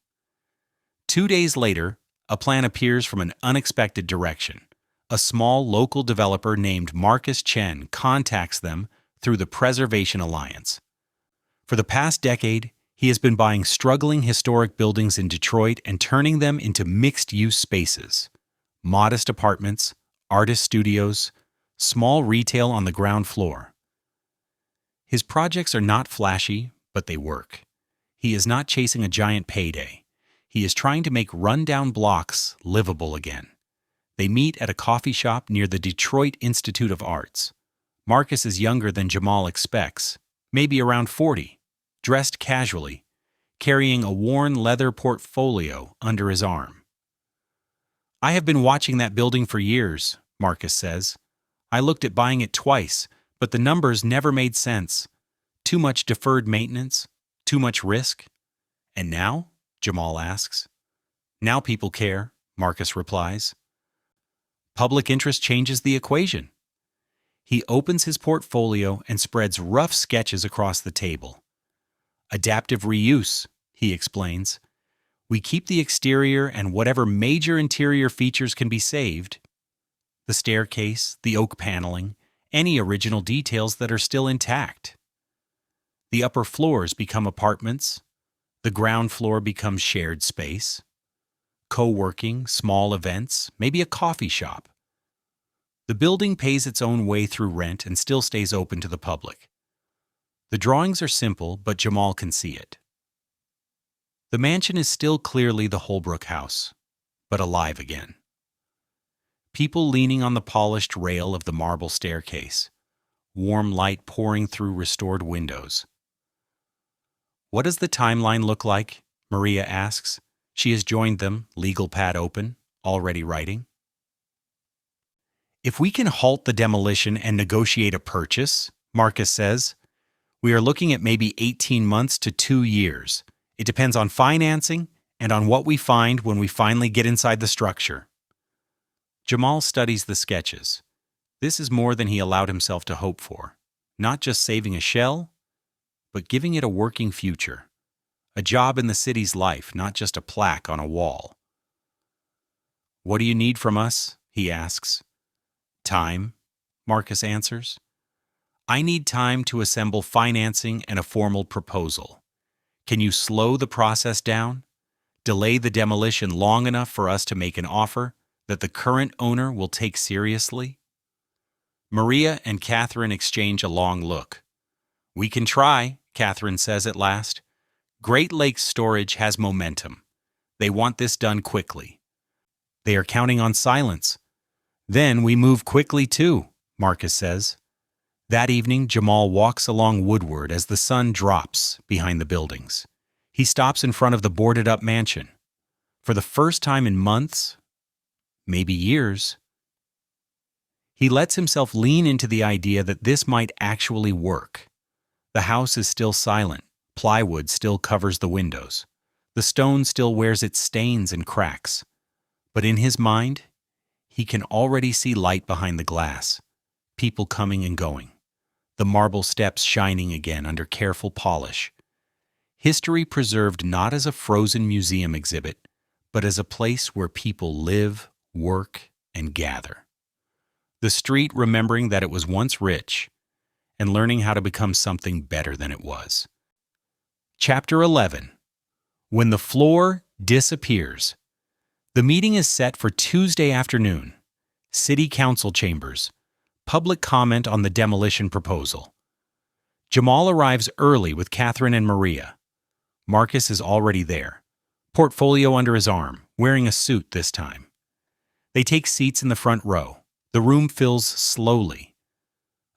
2 days later, a plan appears from an unexpected direction. A small local developer named Marcus Chen contacts them through the Preservation Alliance. For the past decade, he has been buying struggling historic buildings in Detroit and turning them into mixed-use spaces. Modest apartments, artist studios, small retail on the ground floor. His projects are not flashy, but they work. He is not chasing a giant payday. He is trying to make run-down blocks livable again. They meet at a coffee shop near the Detroit Institute of Arts. Marcus is younger than Jamal expects, maybe around 40, dressed casually, carrying a worn leather portfolio under his arm. I have been watching that building for years, Marcus says. I looked at buying it twice, but the numbers never made sense. Too much deferred maintenance, too much risk. And now? Jamal asks. Now people care, Marcus replies. Public interest changes the equation. He opens his portfolio and spreads rough sketches across the table. Adaptive reuse, he explains. We keep the exterior and whatever major interior features can be saved. The staircase, the oak paneling, any original details that are still intact. The upper floors become apartments. The ground floor becomes shared space. Co-working, small events, maybe a coffee shop. The building pays its own way through rent and still stays open to the public. The drawings are simple, but Jamal can see it. The mansion is still clearly the Holbrook house, but alive again. People leaning on the polished rail of the marble staircase, warm light pouring through restored windows. What does the timeline look like? Maria asks. She has joined them, legal pad open, already writing. If we can halt the demolition and negotiate a purchase, Marcus says, we are looking at maybe 18 months to 2 years. It depends on financing and on what we find when we finally get inside the structure. Jamal studies the sketches. This is more than he allowed himself to hope for. Not just saving a shell, but giving it a working future. A job in the city's life, not just a plaque on a wall. What do you need from us? He asks. Time, Marcus answers. I need time to assemble financing and a formal proposal. Can you slow the process down? Delay the demolition long enough for us to make an offer that the current owner will take seriously? Maria and Catherine exchange a long look. We can try, Catherine says at last. Great Lakes Storage has momentum. They want this done quickly. They are counting on silence. Then we move quickly too, Marcus says. That evening, Jamal walks along Woodward as the sun drops behind the buildings. He stops in front of the boarded-up mansion. For the first time in months, maybe years, he lets himself lean into the idea that this might actually work. The house is still silent. Plywood still covers the windows. The stone still wears its stains and cracks. But in his mind, he can already see light behind the glass, people coming and going, the marble steps shining again under careful polish. History preserved not as a frozen museum exhibit, but as a place where people live, work, and gather. The street remembering that it was once rich and learning how to become something better than it was. Chapter 11. When the floor disappears. The meeting is set for Tuesday afternoon. City Council chambers. Public comment on the demolition proposal. Jamal arrives early with Catherine and Maria. Marcus is already there, portfolio under his arm, wearing a suit this time. They take seats in the front row. The room fills slowly.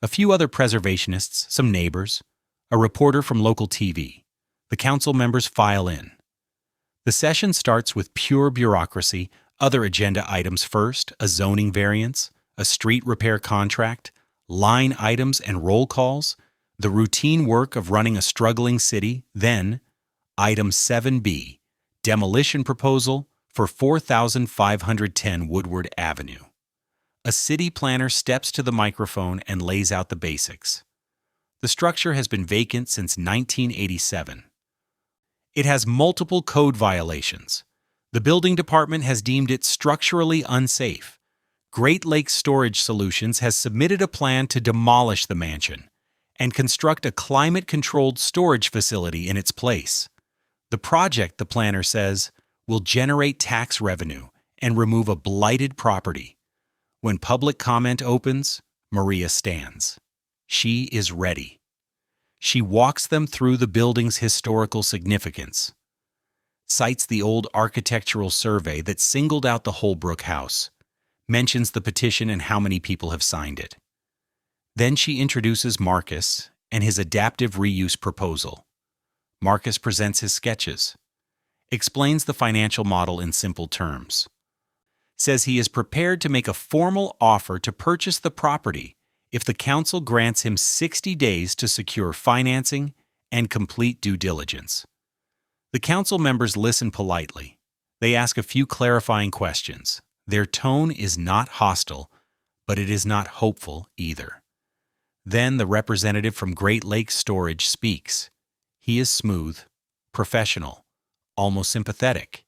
A few other preservationists, some neighbors, a reporter from local TV. The council members file in. The session starts with pure bureaucracy, other agenda items first, a zoning variance, a street repair contract, line items and roll calls, the routine work of running a struggling city, then Item 7B, demolition proposal for 4510 Woodward Avenue. A city planner steps to the microphone and lays out the basics. The structure has been vacant since 1987. It has multiple code violations. The building department has deemed it structurally unsafe. Great Lakes Storage Solutions has submitted a plan to demolish the mansion and construct a climate-controlled storage facility in its place. The project, the planner says, will generate tax revenue and remove a blighted property. When public comment opens, Maria stands. She is ready. She walks them through the building's historical significance, cites the old architectural survey that singled out the Holbrook house, mentions the petition and how many people have signed it. Then she introduces Marcus and his adaptive reuse proposal. Marcus presents his sketches, explains the financial model in simple terms, says he is prepared to make a formal offer to purchase the property if the council grants him 60 days to secure financing and complete due diligence. The council members listen politely. They ask a few clarifying questions. Their tone is not hostile, but it is not hopeful either. Then the representative from Great Lakes Storage speaks. He is smooth, professional, almost sympathetic.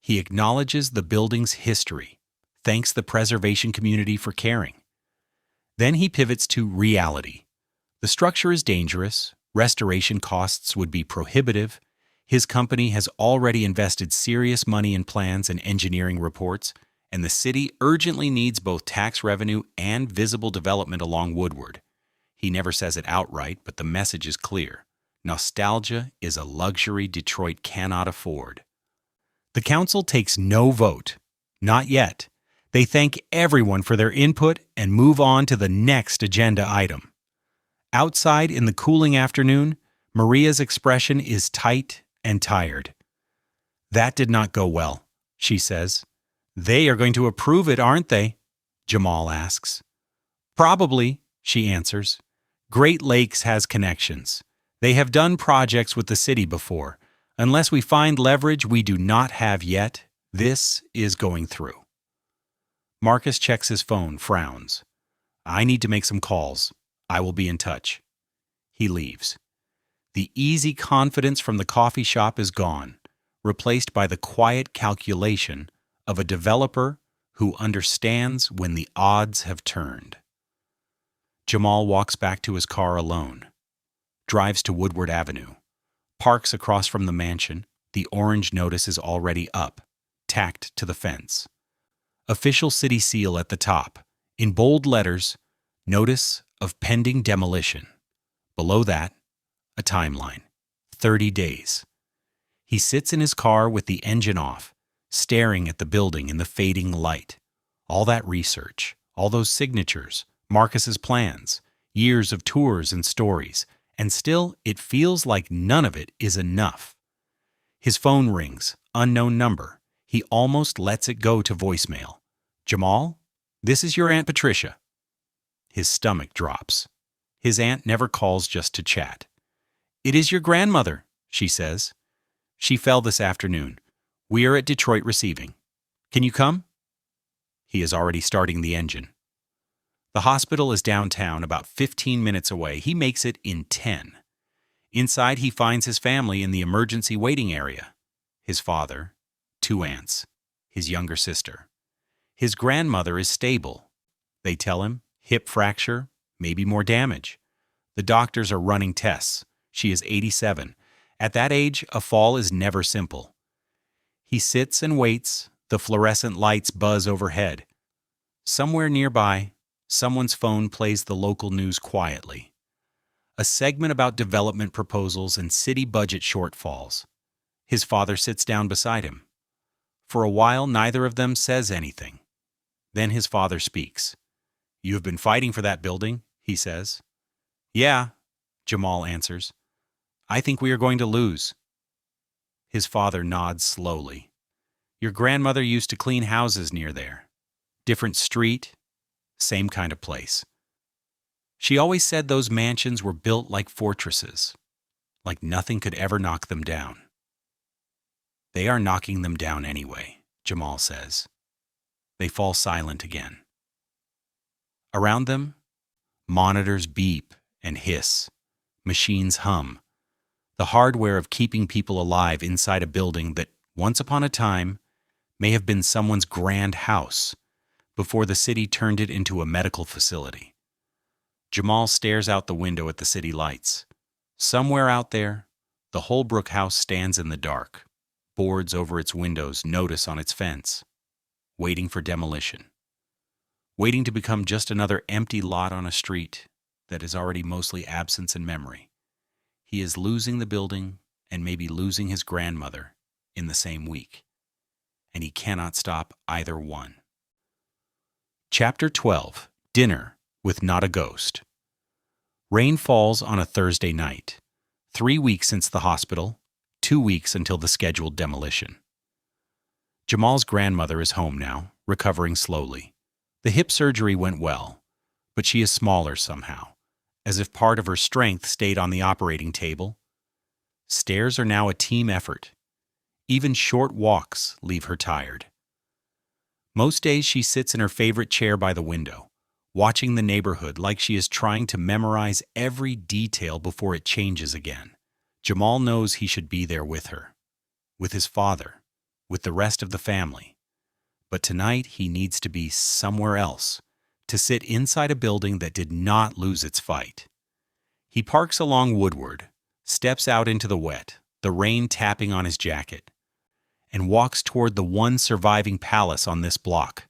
He acknowledges the building's history, thanks the preservation community for caring. Then he pivots to reality. The structure is dangerous, restoration costs would be prohibitive, his company has already invested serious money in plans and engineering reports, and the city urgently needs both tax revenue and visible development along Woodward. He never says it outright, but the message is clear. Nostalgia is a luxury Detroit cannot afford. The council takes no vote. Not yet. They thank everyone for their input and move on to the next agenda item. Outside in the cooling afternoon, Maria's expression is tight and tired. That did not go well, she says. They are going to approve it, aren't they? Jamal asks. Probably, she answers. Great Lakes has connections. They have done projects with the city before. Unless we find leverage we do not have yet, this is going through. Marcus checks his phone, frowns. I need to make some calls. I will be in touch. He leaves. The easy confidence from the coffee shop is gone, replaced by the quiet calculation of a developer who understands when the odds have turned. Jamal walks back to his car alone, drives to Woodward Avenue, parks across from the mansion. The orange notice is already up, tacked to the fence. Official city seal at the top. In bold letters, notice of pending demolition. Below that, a timeline. 30 days. He sits in his car with the engine off, staring at the building in the fading light. All that research, all those signatures, Marcus's plans, years of tours and stories, and still it feels like none of it is enough. His phone rings, unknown number. He almost lets it go to voicemail. Jamal, this is your Aunt Patricia. His stomach drops. His aunt never calls just to chat. It is your grandmother, she says. She fell this afternoon. We are at Detroit receiving. Can you come? He is already starting the engine. The hospital is downtown, about 15 minutes away. He makes it in 10. Inside, he finds his family in the emergency waiting area. His father, 2 aunts, his younger sister. His grandmother is stable. They tell him, hip fracture, maybe more damage. The doctors are running tests. She is 87. At that age, a fall is never simple. He sits and waits. The fluorescent lights buzz overhead. Somewhere nearby, someone's phone plays the local news quietly. A segment about development proposals and city budget shortfalls. His father sits down beside him. For a while, neither of them says anything. Then his father speaks. You have been fighting for that building, he says. Yeah, Jamal answers. I think we are going to lose. His father nods slowly. Your grandmother used to clean houses near there. Different street, same kind of place. She always said those mansions were built like fortresses, like nothing could ever knock them down. They are knocking them down anyway, Jamal says. They fall silent again. Around them, monitors beep and hiss. Machines hum. The hardware of keeping people alive inside a building that, once upon a time, may have been someone's grand house before the city turned it into a medical facility. Jamal stares out the window at the city lights. Somewhere out there, the Holbrook house stands in the dark, boards over its windows, notice on its fence, waiting for demolition, waiting to become just another empty lot on a street that is already mostly absence and memory. He is losing the building and maybe losing his grandmother in the same week, and he cannot stop either one. Chapter 12. Dinner with Not a Ghost. Rain falls on a Thursday night. 3 weeks since the hospital, 2 weeks until the scheduled demolition. Jamal's grandmother is home now, recovering slowly. The hip surgery went well, but she is smaller somehow, as if part of her strength stayed on the operating table. Stairs are now a team effort. Even short walks leave her tired. Most days she sits in her favorite chair by the window, watching the neighborhood like she is trying to memorize every detail before it changes again. Jamal knows he should be there with her, with his father, with the rest of the family. But tonight he needs to be somewhere else, to sit inside a building that did not lose its fight. He parks along Woodward, steps out into the wet, the rain tapping on his jacket, and walks toward the one surviving palace on this block.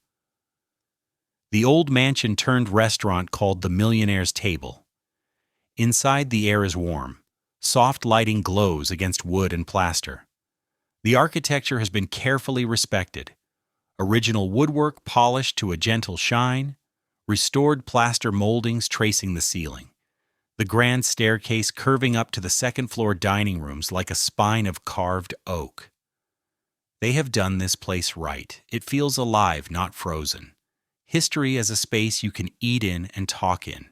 The old mansion-turned-restaurant called the Millionaire's Table. Inside, the air is warm. Soft lighting glows against wood and plaster. The architecture has been carefully respected. Original woodwork polished to a gentle shine, restored plaster moldings tracing the ceiling. The grand staircase curving up to the second-floor dining rooms like a spine of carved oak. They have done this place right. It feels alive, not frozen. History as a space you can eat in and talk in,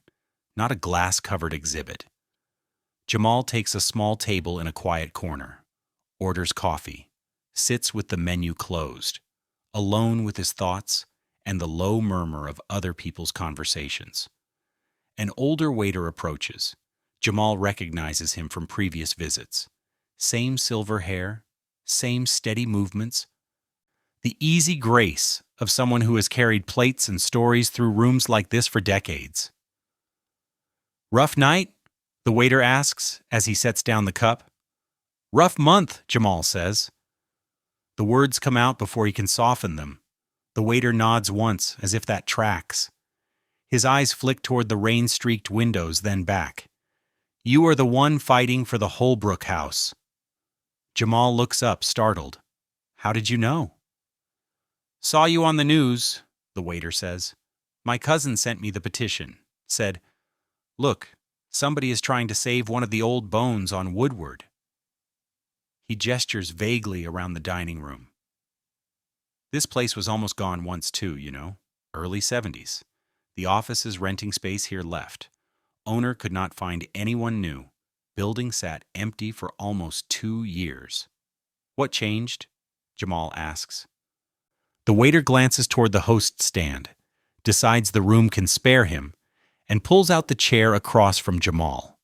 not a glass-covered exhibit. Jamal takes a small table in a quiet corner, orders coffee, sits with the menu closed, alone with his thoughts and the low murmur of other people's conversations. An older waiter approaches. Jamal recognizes him from previous visits. Same silver hair, same steady movements. The easy grace of someone who has carried plates and stories through rooms like this for decades. Rough night? The waiter asks as he sets down the cup. Rough month, Jamal says. The words come out before he can soften them. The waiter nods once, as if that tracks. His eyes flick toward the rain-streaked windows, then back. You are the one fighting for the Holbrook house. Jamal looks up, startled. How did you know? Saw you on the news, the waiter says. My cousin sent me the petition. Said, look, somebody is trying to save one of the old bones on Woodward. He gestures vaguely around the dining room. This place was almost gone once too, you know. Early 70s. The office's renting space here left. Owner could not find anyone new. Building sat empty for almost 2 years. What changed? Jamal asks. The waiter glances toward the host stand, decides the room can spare him, and pulls out the chair across from Jamal.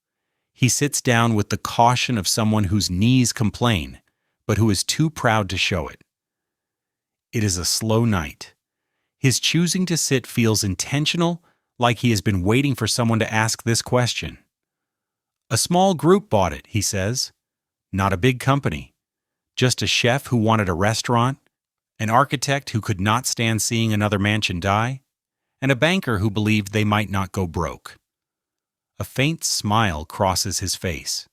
He sits down with the caution of someone whose knees complain, but who is too proud to show it. It is a slow night. His choosing to sit feels intentional, like he has been waiting for someone to ask this question. A small group bought it, he says. Not a big company. Just a chef who wanted a restaurant, an architect who could not stand seeing another mansion die, and a banker who believed they might not go broke. A faint smile crosses his face.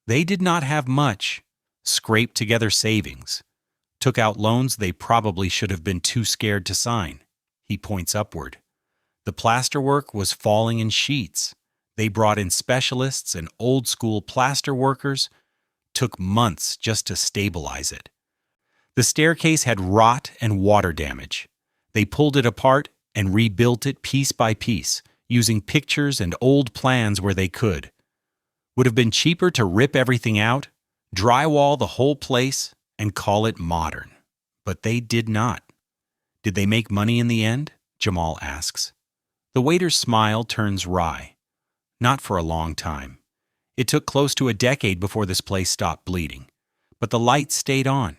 They did not have much, scraped together savings, took out loans they probably should have been too scared to sign. He points upward. The plasterwork was falling in sheets. They brought in specialists and old-school plaster workers. Took months just to stabilize it. The staircase had rot and water damage. They pulled it apart and rebuilt it piece by piece, using pictures and old plans where they could. Would have been cheaper to rip everything out, drywall the whole place, and call it modern. But they did not. Did they make money in the end? Jamal asks. The waiter's smile turns wry. Not for a long time. It took close to a decade before this place stopped bleeding. But the lights stayed on,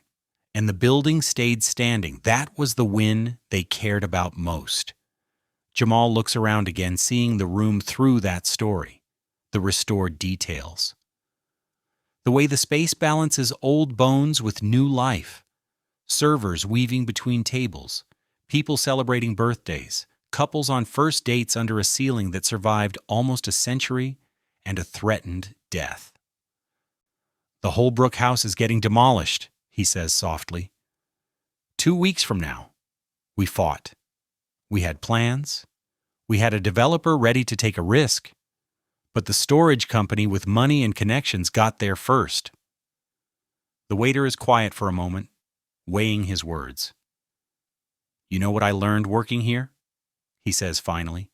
and the building stayed standing. That was the win they cared about most. Jamal looks around again, seeing the room through that story, the restored details. The way the space balances old bones with new life. Servers weaving between tables, people celebrating birthdays, couples on first dates under a ceiling that survived almost a century, and a threatened death. The Holbrook house is getting demolished, he says softly. 2 weeks from now. We fought. We had plans. We had a developer ready to take a risk. But the storage company with money and connections got there first. The waiter is quiet for a moment, weighing his words. You know what I learned working here? He says finally.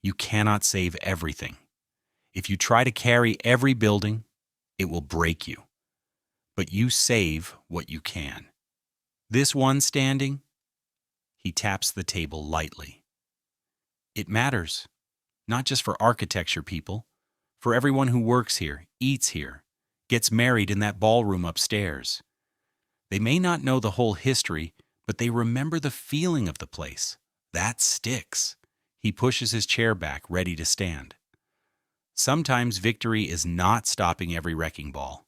You cannot save everything. If you try to carry every building, it will break you. But you save what you can. This one standing, he taps the table lightly. It matters, not just for architecture people, for everyone who works here, eats here, gets married in that ballroom upstairs. They may not know the whole history, but they remember the feeling of the place. That sticks. He pushes his chair back, ready to stand. Sometimes victory is not stopping every wrecking ball.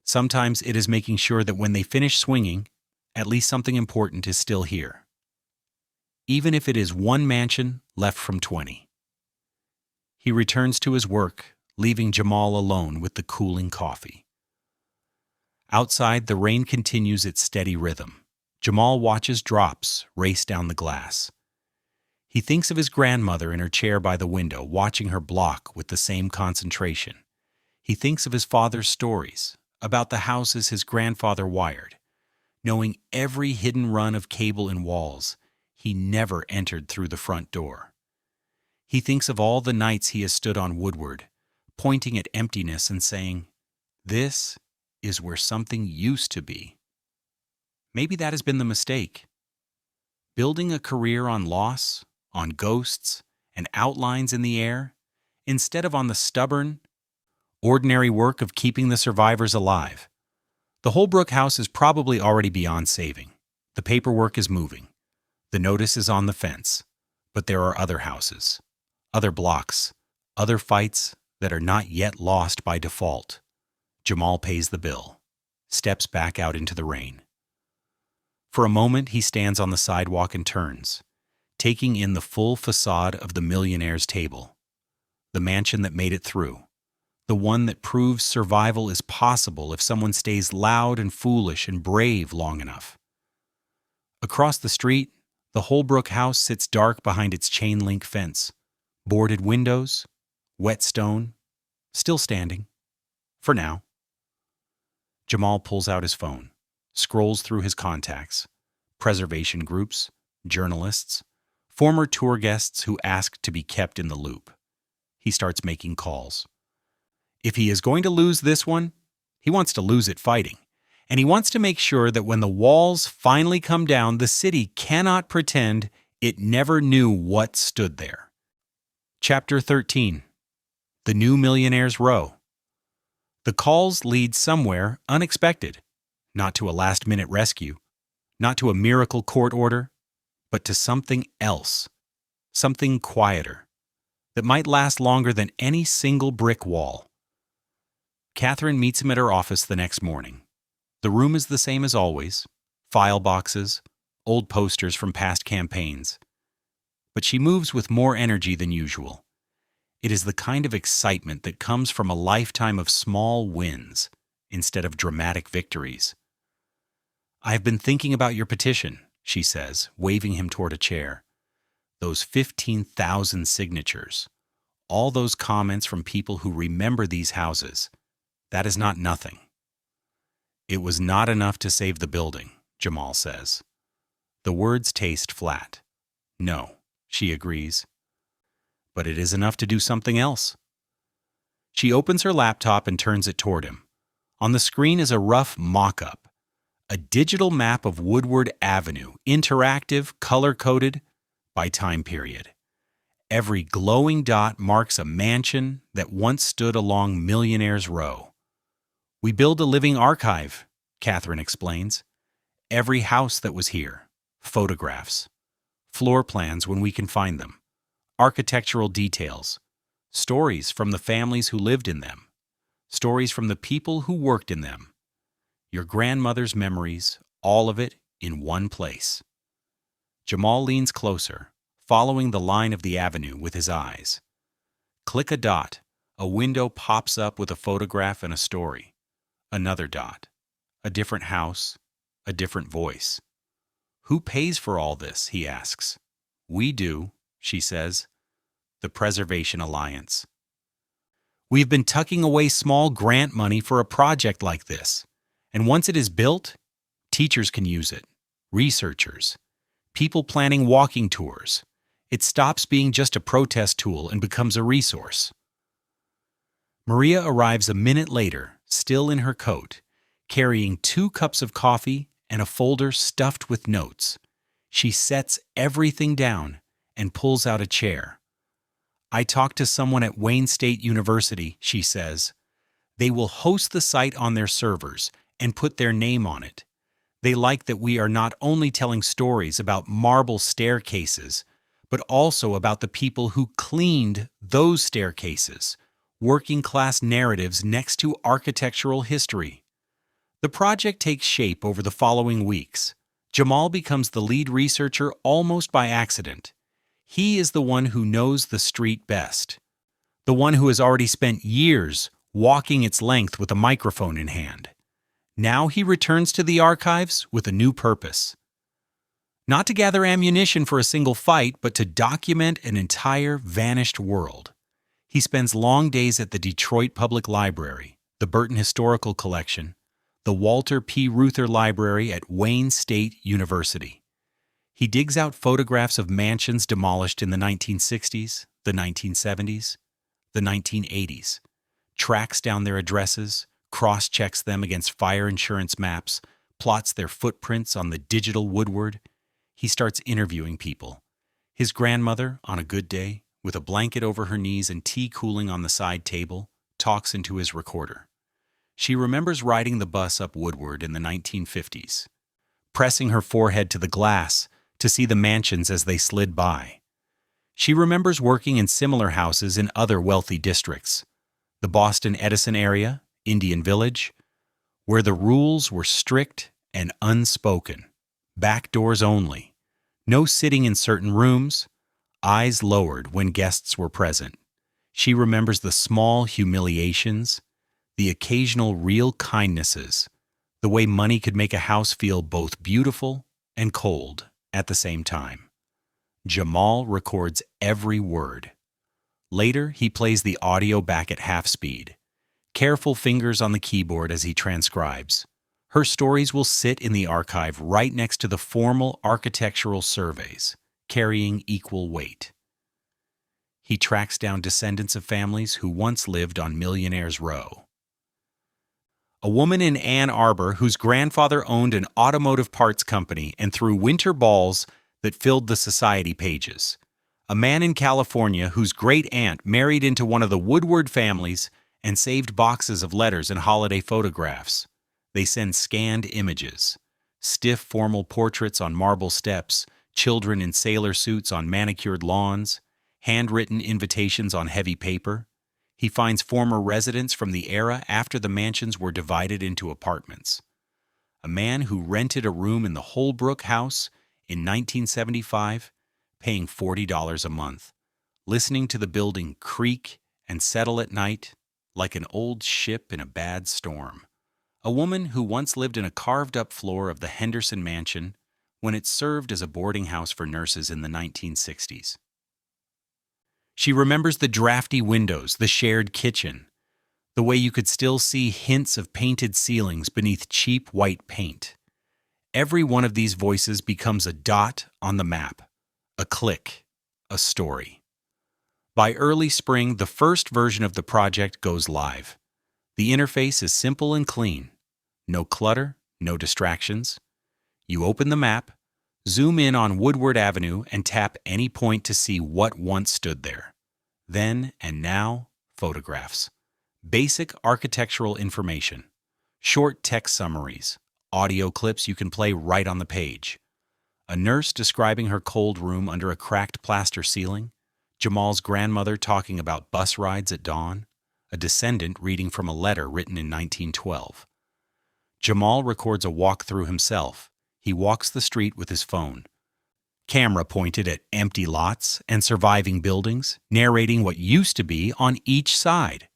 Sometimes it is making sure that when they finish swinging, at least something important is still here. Even if it is one mansion left from 20. He returns to his work, leaving Jamal alone with the cooling coffee. Outside, the rain continues its steady rhythm. Jamal watches drops race down the glass. He thinks of his grandmother in her chair by the window, watching her block with the same concentration. He thinks of his father's stories, about the houses his grandfather wired, knowing every hidden run of cable and walls. He never entered through the front door. He thinks of all the nights he has stood on Woodward, pointing at emptiness and saying, "This is where something used to be." Maybe that has been the mistake. Building a career on loss, on ghosts, and outlines in the air, instead of on the stubborn, ordinary work of keeping the survivors alive. The Holbrook house is probably already beyond saving. The paperwork is moving. The notice is on the fence. But there are other houses, other blocks, Other fights that are not yet lost by default. Jamal pays the bill, steps back out into the rain. For a moment, he stands on the sidewalk and turns, taking in the full facade of the Millionaire's table, the mansion that made it through, the one that proves survival is possible if someone stays loud and foolish and brave long enough. Across the street, the Holbrook house sits dark behind its chain-link fence, boarded windows, wet stone, still standing, for now. Jamal pulls out his phone, scrolls through his contacts, preservation groups, journalists, former tour guests who asked to be kept in the loop. He starts making calls. If he is going to lose this one, he wants to lose it fighting. And he wants to make sure that when the walls finally come down, the city cannot pretend it never knew what stood there. Chapter 13. The New Millionaire's Row. The calls lead somewhere unexpected, not to a last-minute rescue, not to a miracle court order, but to something else, something quieter, that might last longer than any single brick wall. Catherine meets him at her office the next morning. The room is the same as always, file boxes, old posters from past campaigns. But she moves with more energy than usual. It is the kind of excitement that comes from a lifetime of small wins instead of dramatic victories. "I have been thinking about your petition," she says, waving him toward a chair. "Those 15,000 signatures, all those comments from people who remember these houses, that is not nothing." "It was not enough to save the building," Jamal says. The words taste flat. "No," she agrees. "But it is enough to do something else." She opens her laptop and turns it toward him. On the screen is a rough mock-up, a digital map of Woodward Avenue, interactive, color-coded, by time period. Every glowing dot marks a mansion that once stood along Millionaire's Row. "We build a living archive," Catherine explains. "Every house that was here, photographs, floor plans when we can find them, architectural details, stories from the families who lived in them, stories from the people who worked in them, your grandmother's memories, all of it in one place." Jamal leans closer, following the line of the avenue with his eyes. Click a dot, a window pops up with a photograph and a story. Another dot, a different house, a different voice. "Who pays for all this?" he asks. "We do," she says. "The Preservation Alliance. We've been tucking away small grant money for a project like this, and once it is built, teachers can use it, researchers, people planning walking tours. It stops being just a protest tool and becomes a resource." Maria arrives a minute later, still in her coat, carrying 2 cups of coffee and a folder stuffed with notes. She sets everything down and pulls out a chair. "I talked to someone at Wayne State University," she says. "They will host the site on their servers and put their name on it. They like that we are not only telling stories about marble staircases, but also about the people who cleaned those staircases, working-class narratives next to architectural history." The project takes shape over the following weeks. Jamal becomes the lead researcher almost by accident. He is the one who knows the street best, the one who has already spent years walking its length with a microphone in hand. Now he returns to the archives with a new purpose. Not to gather ammunition for a single fight, but to document an entire vanished world. He spends long days at the Detroit Public Library, the Burton Historical Collection, the Walter P. Reuther Library at Wayne State University. He digs out photographs of mansions demolished in the 1960s, the 1970s, the 1980s, tracks down their addresses, cross-checks them against fire insurance maps, plots their footprints on the digital Woodward. He starts interviewing people. His grandmother, on a good day, with a blanket over her knees and tea cooling on the side table, talks into his recorder. She remembers riding the bus up Woodward in the 1950s, pressing her forehead to the glass to see the mansions as they slid by. She remembers working in similar houses in other wealthy districts. The Boston Edison area, Indian Village, where the rules were strict and unspoken. Back doors only. No sitting in certain rooms. Eyes lowered when guests were present. She remembers the small humiliations, the occasional real kindnesses, the way money could make a house feel both beautiful and cold at the same time. Jamal records every word. Later, he plays the audio back at half speed. Careful fingers on the keyboard as he transcribes. Her stories will sit in the archive right next to the formal architectural surveys, carrying equal weight. He tracks down descendants of families who once lived on Millionaire's Row. A woman in Ann Arbor whose grandfather owned an automotive parts company and threw winter balls that filled the society pages. A man in California whose great-aunt married into one of the Woodward families and saved boxes of letters and holiday photographs. They send scanned images, stiff formal portraits on marble steps, children in sailor suits on manicured lawns, handwritten invitations on heavy paper. He finds former residents from the era after the mansions were divided into apartments. A man who rented a room in the Holbrook house in 1975, paying $40 a month, listening to the building creak and settle at night like an old ship in a bad storm. A woman who once lived in a carved-up floor of the Henderson Mansion when it served as a boarding house for nurses in the 1960s. She remembers the drafty windows, the shared kitchen, the way you could still see hints of painted ceilings beneath cheap white paint. Every one of these voices becomes a dot on the map, a click, a story. By early spring, the first version of the project goes live. The interface is simple and clean. No clutter, no distractions. You open the map, zoom in on Woodward Avenue, and tap any point to see what once stood there. Then and now, photographs. Basic architectural information. Short text summaries. Audio clips you can play right on the page. A nurse describing her cold room under a cracked plaster ceiling. Jamal's grandmother talking about bus rides at dawn. A descendant reading from a letter written in 1912. Jamal records a walkthrough himself. He walks the street with his phone. Camera pointed at empty lots and surviving buildings, narrating what used to be on each side.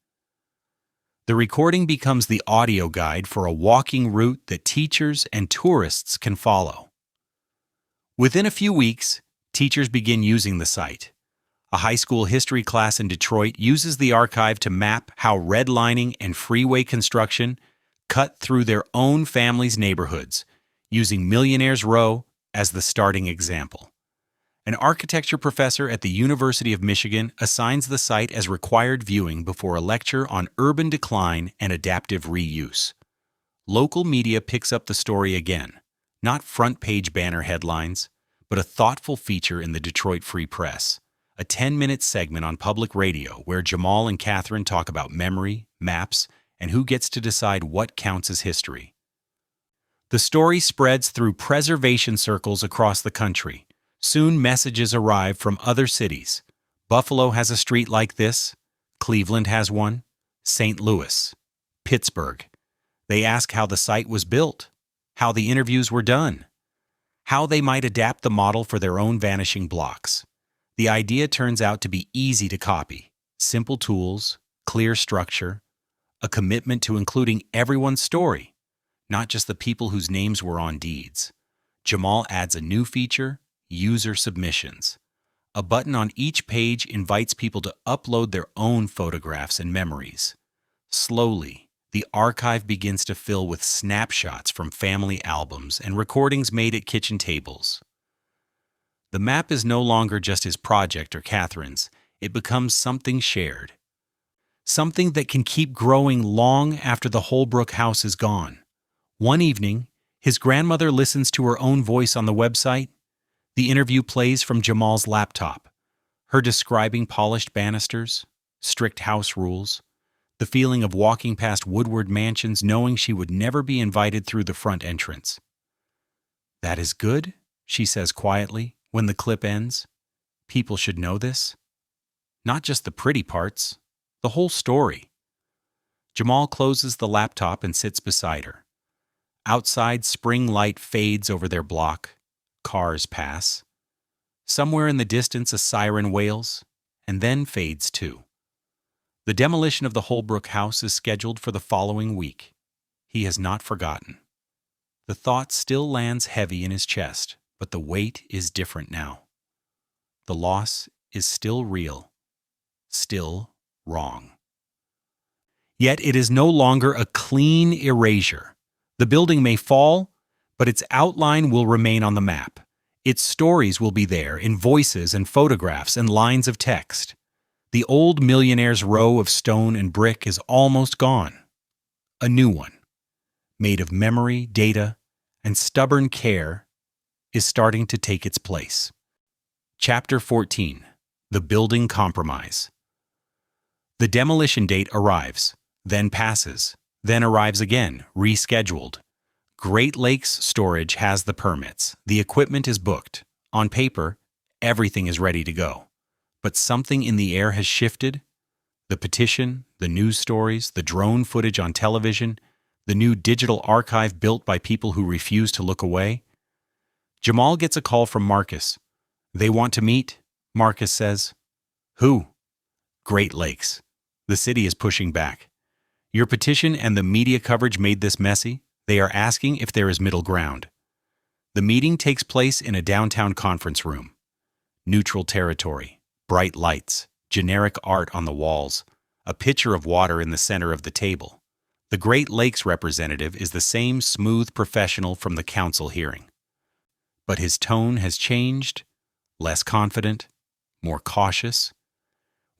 The recording becomes the audio guide for a walking route that teachers and tourists can follow. Within a few weeks, teachers begin using the site. A high school history class in Detroit uses the archive to map how redlining and freeway construction cut through their own family's neighborhoods, using Millionaire's Row as the starting example. An architecture professor at the University of Michigan assigns the site as required viewing before a lecture on urban decline and adaptive reuse. Local media picks up the story again, not front-page banner headlines, but a thoughtful feature in the Detroit Free Press. A 10-minute segment on public radio where Jamal and Catherine talk about memory, maps, and who gets to decide what counts as history. The story spreads through preservation circles across the country. Soon messages arrive from other cities. Buffalo has a street like this. Cleveland has one. St. Louis. Pittsburgh. They ask how the site was built, how the interviews were done, how they might adapt the model for their own vanishing blocks. The idea turns out to be easy to copy. Simple tools, clear structure, a commitment to including everyone's story, not just the people whose names were on deeds. Jamal adds a new feature, user submissions. A button on each page invites people to upload their own photographs and memories. Slowly, the archive begins to fill with snapshots from family albums and recordings made at kitchen tables. The map is no longer just his project or Catherine's. It becomes something shared. Something that can keep growing long after the Holbrook house is gone. One evening, his grandmother listens to her own voice on the website. The interview plays from Jamal's laptop, her describing polished banisters, strict house rules, the feeling of walking past Woodward mansions knowing she would never be invited through the front entrance. "That is good," she says quietly when the clip ends. People should know this. Not just the pretty parts, the whole story. Jamal closes the laptop and sits beside her. Outside, spring light fades over their block. Cars pass. Somewhere in the distance, a siren wails, and then fades too. The demolition of the Holbrook house is scheduled for the following week. He has not forgotten. The thought still lands heavy in his chest, but the weight is different now. The loss is still real, still wrong. Yet it is no longer a clean erasure. The building may fall, but its outline will remain on the map. Its stories will be there in voices and photographs and lines of text. The old Millionaire's row of stone and brick is almost gone. A new one, made of memory, data, and stubborn care, is starting to take its place. Chapter 14. The Building Compromise. The demolition date arrives, then passes, then arrives again, rescheduled. Great Lakes Storage has the permits. The equipment is booked. On paper, everything is ready to go. But something in the air has shifted. The petition, the news stories, the drone footage on television, the new digital archive built by people who refuse to look away. Jamal gets a call from Marcus. They want to meet, Marcus says. Who? Great Lakes. The city is pushing back. Your petition and the media coverage made this messy. They are asking if there is middle ground. The meeting takes place in a downtown conference room. Neutral territory, bright lights, generic art on the walls, a pitcher of water in the center of the table. The Great Lakes representative is the same smooth professional from the council hearing. But his tone has changed, less confident, more cautious.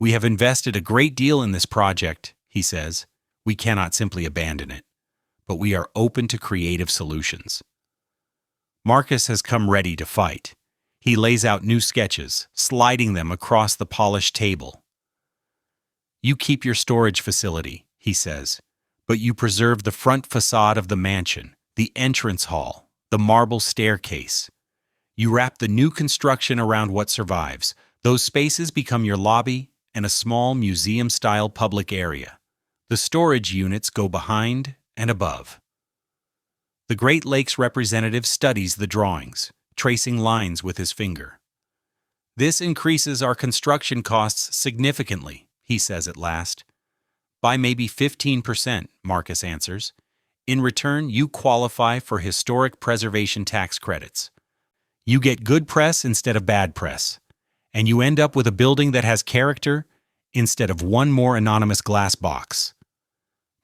We have invested a great deal in this project, he says. We cannot simply abandon it, but we are open to creative solutions. Marcus has come ready to fight. He lays out new sketches, sliding them across the polished table. You keep your storage facility, he says, but you preserve the front facade of the mansion, the entrance hall, the marble staircase. You wrap the new construction around what survives. Those spaces become your lobby and a small museum-style public area. The storage units go behind and above. The Great Lakes representative studies the drawings, tracing lines with his finger. This increases our construction costs significantly, he says at last. By maybe 15%, Marcus answers. In return, you qualify for historic preservation tax credits. You get good press instead of bad press, and you end up with a building that has character instead of one more anonymous glass box.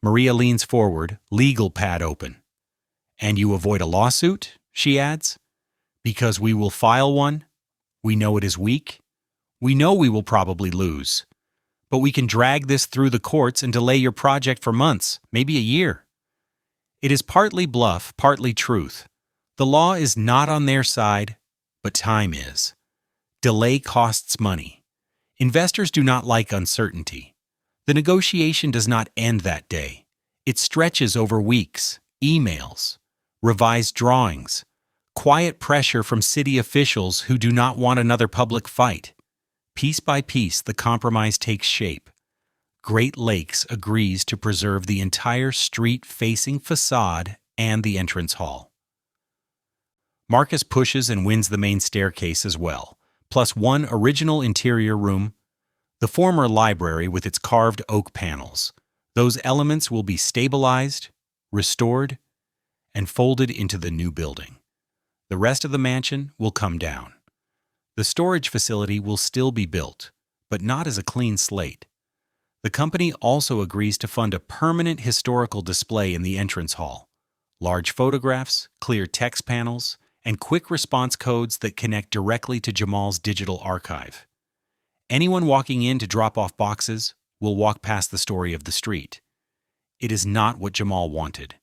Maria leans forward, legal pad open. And you avoid a lawsuit, she adds, because we will file one. We know it is weak. We know we will probably lose. But we can drag this through the courts and delay your project for months, maybe a year. It is partly bluff, partly truth. The law is not on their side, but time is. Delay costs money. Investors do not like uncertainty. The negotiation does not end that day. It stretches over weeks, emails, revised drawings, quiet pressure from city officials who do not want another public fight. Piece by piece, the compromise takes shape. Great Lakes agrees to preserve the entire street-facing facade and the entrance hall. Marcus pushes and wins the main staircase as well, plus one original interior room, the former library with its carved oak panels. Those elements will be stabilized, restored, and folded into the new building. The rest of the mansion will come down. The storage facility will still be built, but not as a clean slate. The company also agrees to fund a permanent historical display in the entrance hall. Large photographs, clear text panels, and quick response codes that connect directly to Jamal's digital archive. Anyone walking in to drop off boxes will walk past the story of the street. It is not what Jamal wanted,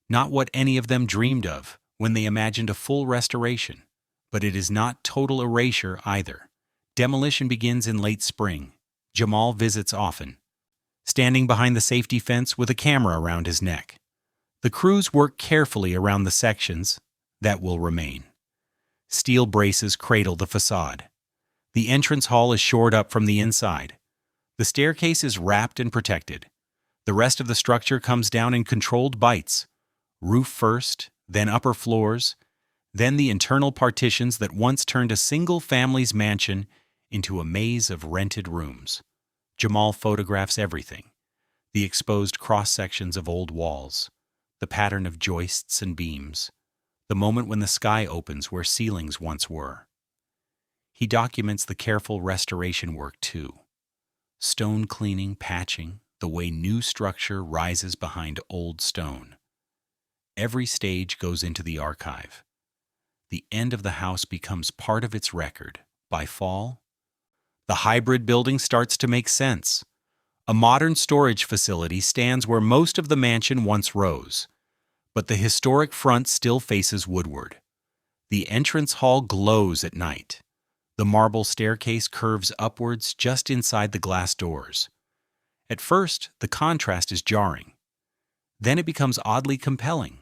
not what any of them dreamed of when they imagined a full restoration, but it is not total erasure either. Demolition begins in late spring. Jamal visits often, standing behind the safety fence with a camera around his neck. The crews work carefully around the sections that will remain. Steel braces cradle the facade. The entrance hall is shored up from the inside. The staircase is wrapped and protected. The rest of the structure comes down in controlled bites. Roof first, then upper floors, then the internal partitions that once turned a single family's mansion into a maze of rented rooms. Jamal photographs everything: the exposed cross-sections of old walls, the pattern of joists and beams, the moment when the sky opens where ceilings once were. He documents the careful restoration work too: stone cleaning, patching, the way new structure rises behind old stone. Every stage goes into the archive. The end of the house becomes part of its record. By fall, the hybrid building starts to make sense. A modern storage facility stands where most of the mansion once rose, but the historic front still faces Woodward. The entrance hall glows at night. The marble staircase curves upwards just inside the glass doors. At first, the contrast is jarring. Then it becomes oddly compelling,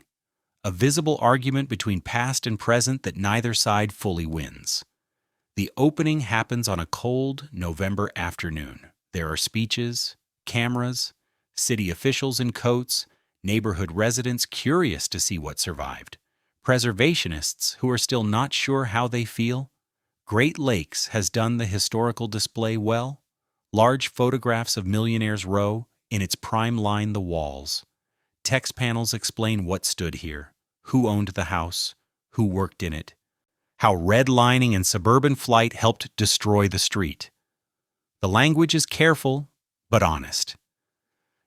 a visible argument between past and present that neither side fully wins. The opening happens on a cold November afternoon. There are speeches, cameras, city officials in coats, neighborhood residents curious to see what survived, preservationists who are still not sure how they feel. Great Lakes has done the historical display well. Large photographs of Millionaire's Row in its prime line the walls. Text panels explain what stood here, who owned the house, who worked in it, how redlining and suburban flight helped destroy the street. The language is careful, but honest.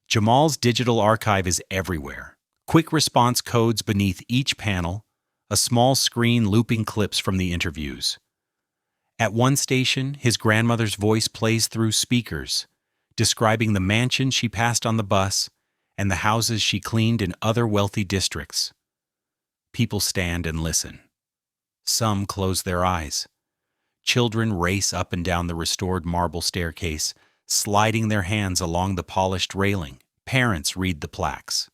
Jamal's digital archive is everywhere. Quick response codes beneath each panel, a small screen looping clips from the interviews. At one station, his grandmother's voice plays through speakers, describing the mansion she passed on the bus and the houses she cleaned in other wealthy districts. People stand and listen. Some close their eyes. Children race up and down the restored marble staircase, sliding their hands along the polished railing. Parents read the plaques.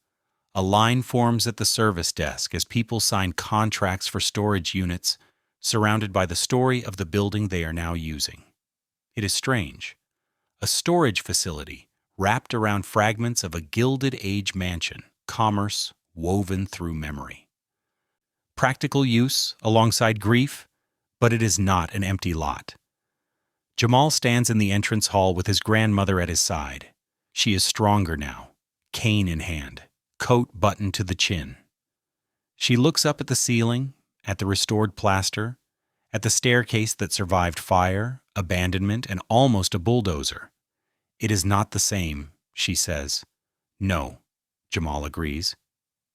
A line forms at the service desk as people sign contracts for storage units, surrounded by the story of the building they are now using. It is strange. A storage facility wrapped around fragments of a Gilded Age mansion, commerce woven through memory. Practical use alongside grief, but it is not an empty lot. Jamal stands in the entrance hall with his grandmother at his side. She is stronger now, cane in hand, coat buttoned to the chin. She looks up at the ceiling, at the restored plaster, at the staircase that survived fire, abandonment, and almost a bulldozer. It is not the same, she says. No, Jamal agrees.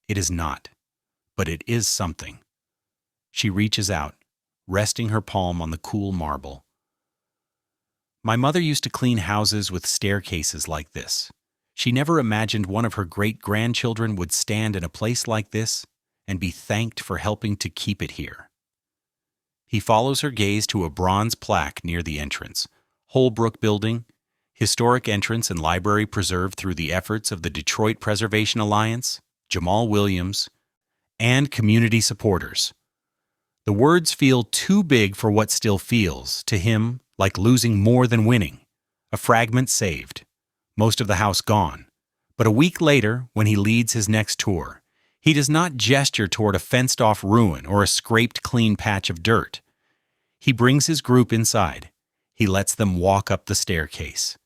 It is not, but it is something. She reaches out, resting her palm on the cool marble. My mother used to clean houses with staircases like this. She never imagined one of her great-grandchildren would stand in a place like this and be thanked for helping to keep it here. He follows her gaze to a bronze plaque near the entrance. Holbrook Building, historic entrance and library preserved through the efforts of the Detroit Preservation Alliance, Jamal Williams, and community supporters. The words feel too big for what still feels, to him, like losing more than winning. A fragment saved. Most of the house gone. But a week later, when he leads his next tour, he does not gesture toward a fenced-off ruin or a scraped clean patch of dirt. He brings his group inside. He lets them walk up the staircase.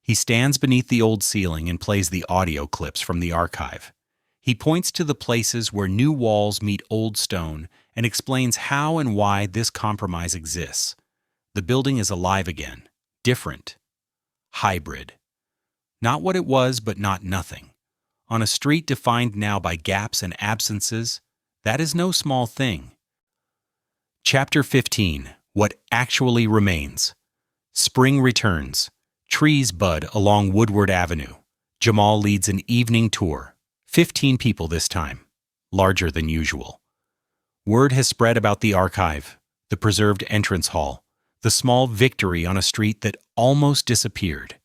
He stands beneath the old ceiling and plays the audio clips from the archive. He points to the places where new walls meet old stone and explains how and why this compromise exists. The building is alive again, different, hybrid. Not what it was, but not nothing. On a street defined now by gaps and absences, that is no small thing. Chapter 15. What actually remains. Spring returns. Trees bud along Woodward Avenue. Jamal leads an evening tour. 15 people this time. Larger than usual. Word has spread about the archive, the preserved entrance hall, the small victory on a street that almost disappeared.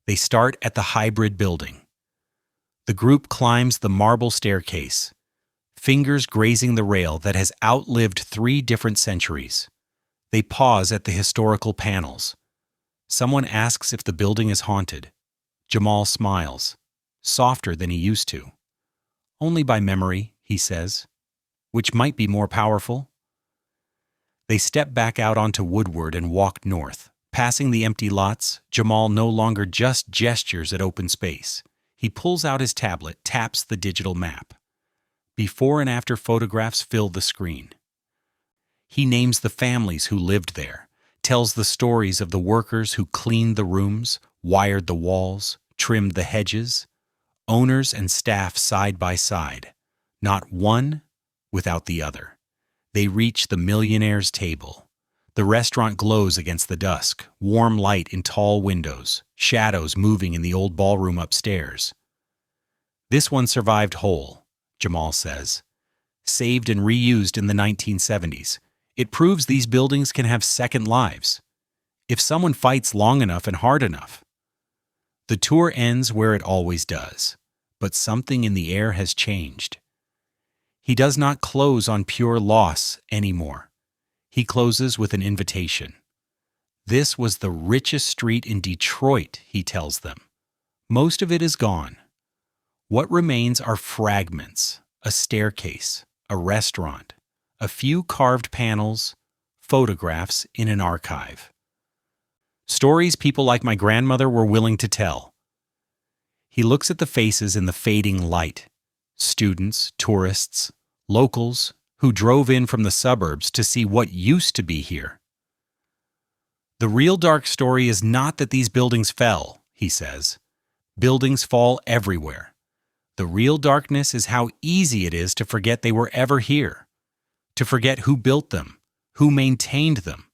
They start at the hybrid building. The group climbs the marble staircase, fingers grazing the rail that has outlived 3 different centuries. They pause at the historical panels. Someone asks if the building is haunted. Jamal smiles, softer than he used to. Only by memory, he says, which might be more powerful. They step back out onto Woodward and walk north. Passing the empty lots, Jamal no longer just gestures at open space. He pulls out his tablet, taps the digital map. Before and after photographs fill the screen. He names the families who lived there, tells the stories of the workers who cleaned the rooms, wired the walls, trimmed the hedges, owners and staff side by side, not one without the other. They reach the Millionaire's table. The restaurant glows against the dusk, warm light in tall windows, shadows moving in the old ballroom upstairs. This one survived whole, Jamal says. Saved and reused in the 1970s. It proves these buildings can have second lives, if someone fights long enough and hard enough. The tour ends where it always does, but something in the air has changed. He does not close on pure loss anymore. He closes with an invitation. This was the richest street in Detroit, he tells them. Most of it is gone. What remains are fragments, a staircase, a restaurant, a few carved panels, photographs in an archive. Stories people like my grandmother were willing to tell. He looks at the faces in the fading light. Students, tourists, locals who drove in from the suburbs to see what used to be here. The real dark story is not that these buildings fell, he says. Buildings fall everywhere. The real darkness is how easy it is to forget they were ever here, to forget who built them, who maintained them,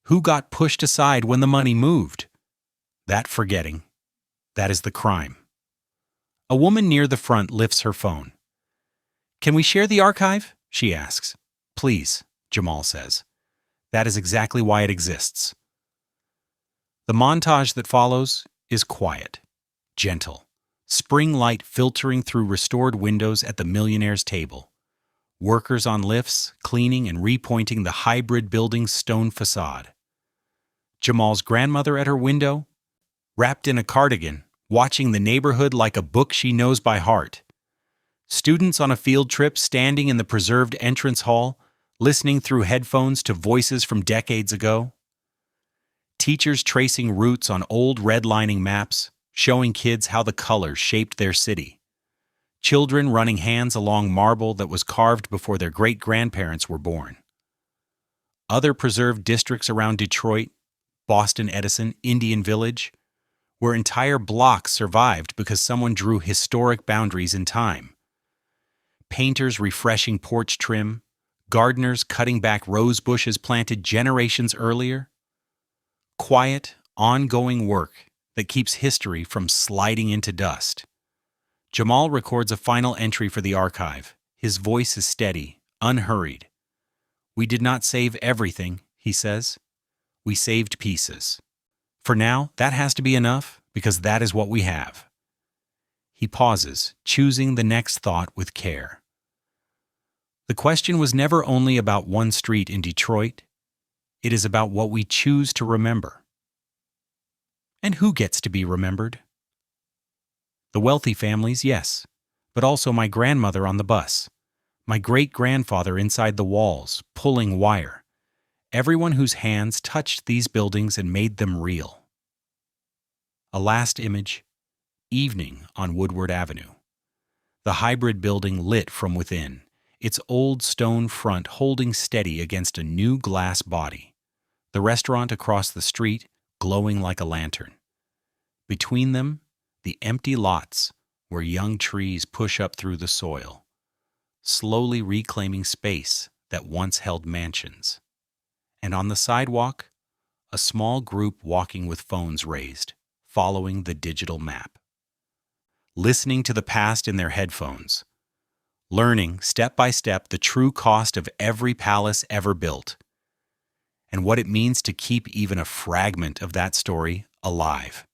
who got pushed aside when the money moved. That forgetting, that is the crime. A woman near the front lifts her phone. "Can we share the archive?" she asks. "Please," Jamal says. That is exactly why it exists. The montage that follows is quiet, gentle, spring light filtering through restored windows at the Millionaire's table. Workers on lifts, cleaning and repointing the hybrid building's stone facade. Jamal's grandmother at her window, wrapped in a cardigan, watching the neighborhood like a book she knows by heart. Students on a field trip standing in the preserved entrance hall, listening through headphones to voices from decades ago. Teachers tracing routes on old redlining maps, showing kids how the colors shaped their city. Children running hands along marble that was carved before their great-grandparents were born. Other preserved districts around Detroit, Boston Edison, Indian Village, where entire blocks survived because someone drew historic boundaries in time. Painters refreshing porch trim, gardeners cutting back rose bushes planted generations earlier. Quiet, ongoing work that keeps history from sliding into dust. Jamal records a final entry for the archive. His voice is steady, unhurried. "We did not save everything," he says. "We saved pieces. For now, that has to be enough, because that is what we have." He pauses, choosing the next thought with care. The question was never only about one street in Detroit. It is about what we choose to remember. And who gets to be remembered? The wealthy families, yes, but also my grandmother on the bus, my great-grandfather inside the walls, pulling wire, everyone whose hands touched these buildings and made them real. A last image, evening on Woodward Avenue. The hybrid building lit from within, its old stone front holding steady against a new glass body. The restaurant across the street glowing like a lantern. Between them, the empty lots where young trees push up through the soil, slowly reclaiming space that once held mansions. And on the sidewalk, a small group walking with phones raised, following the digital map. Listening to the past in their headphones, learning step by step the true cost of every palace ever built, and what it means to keep even a fragment of that story alive.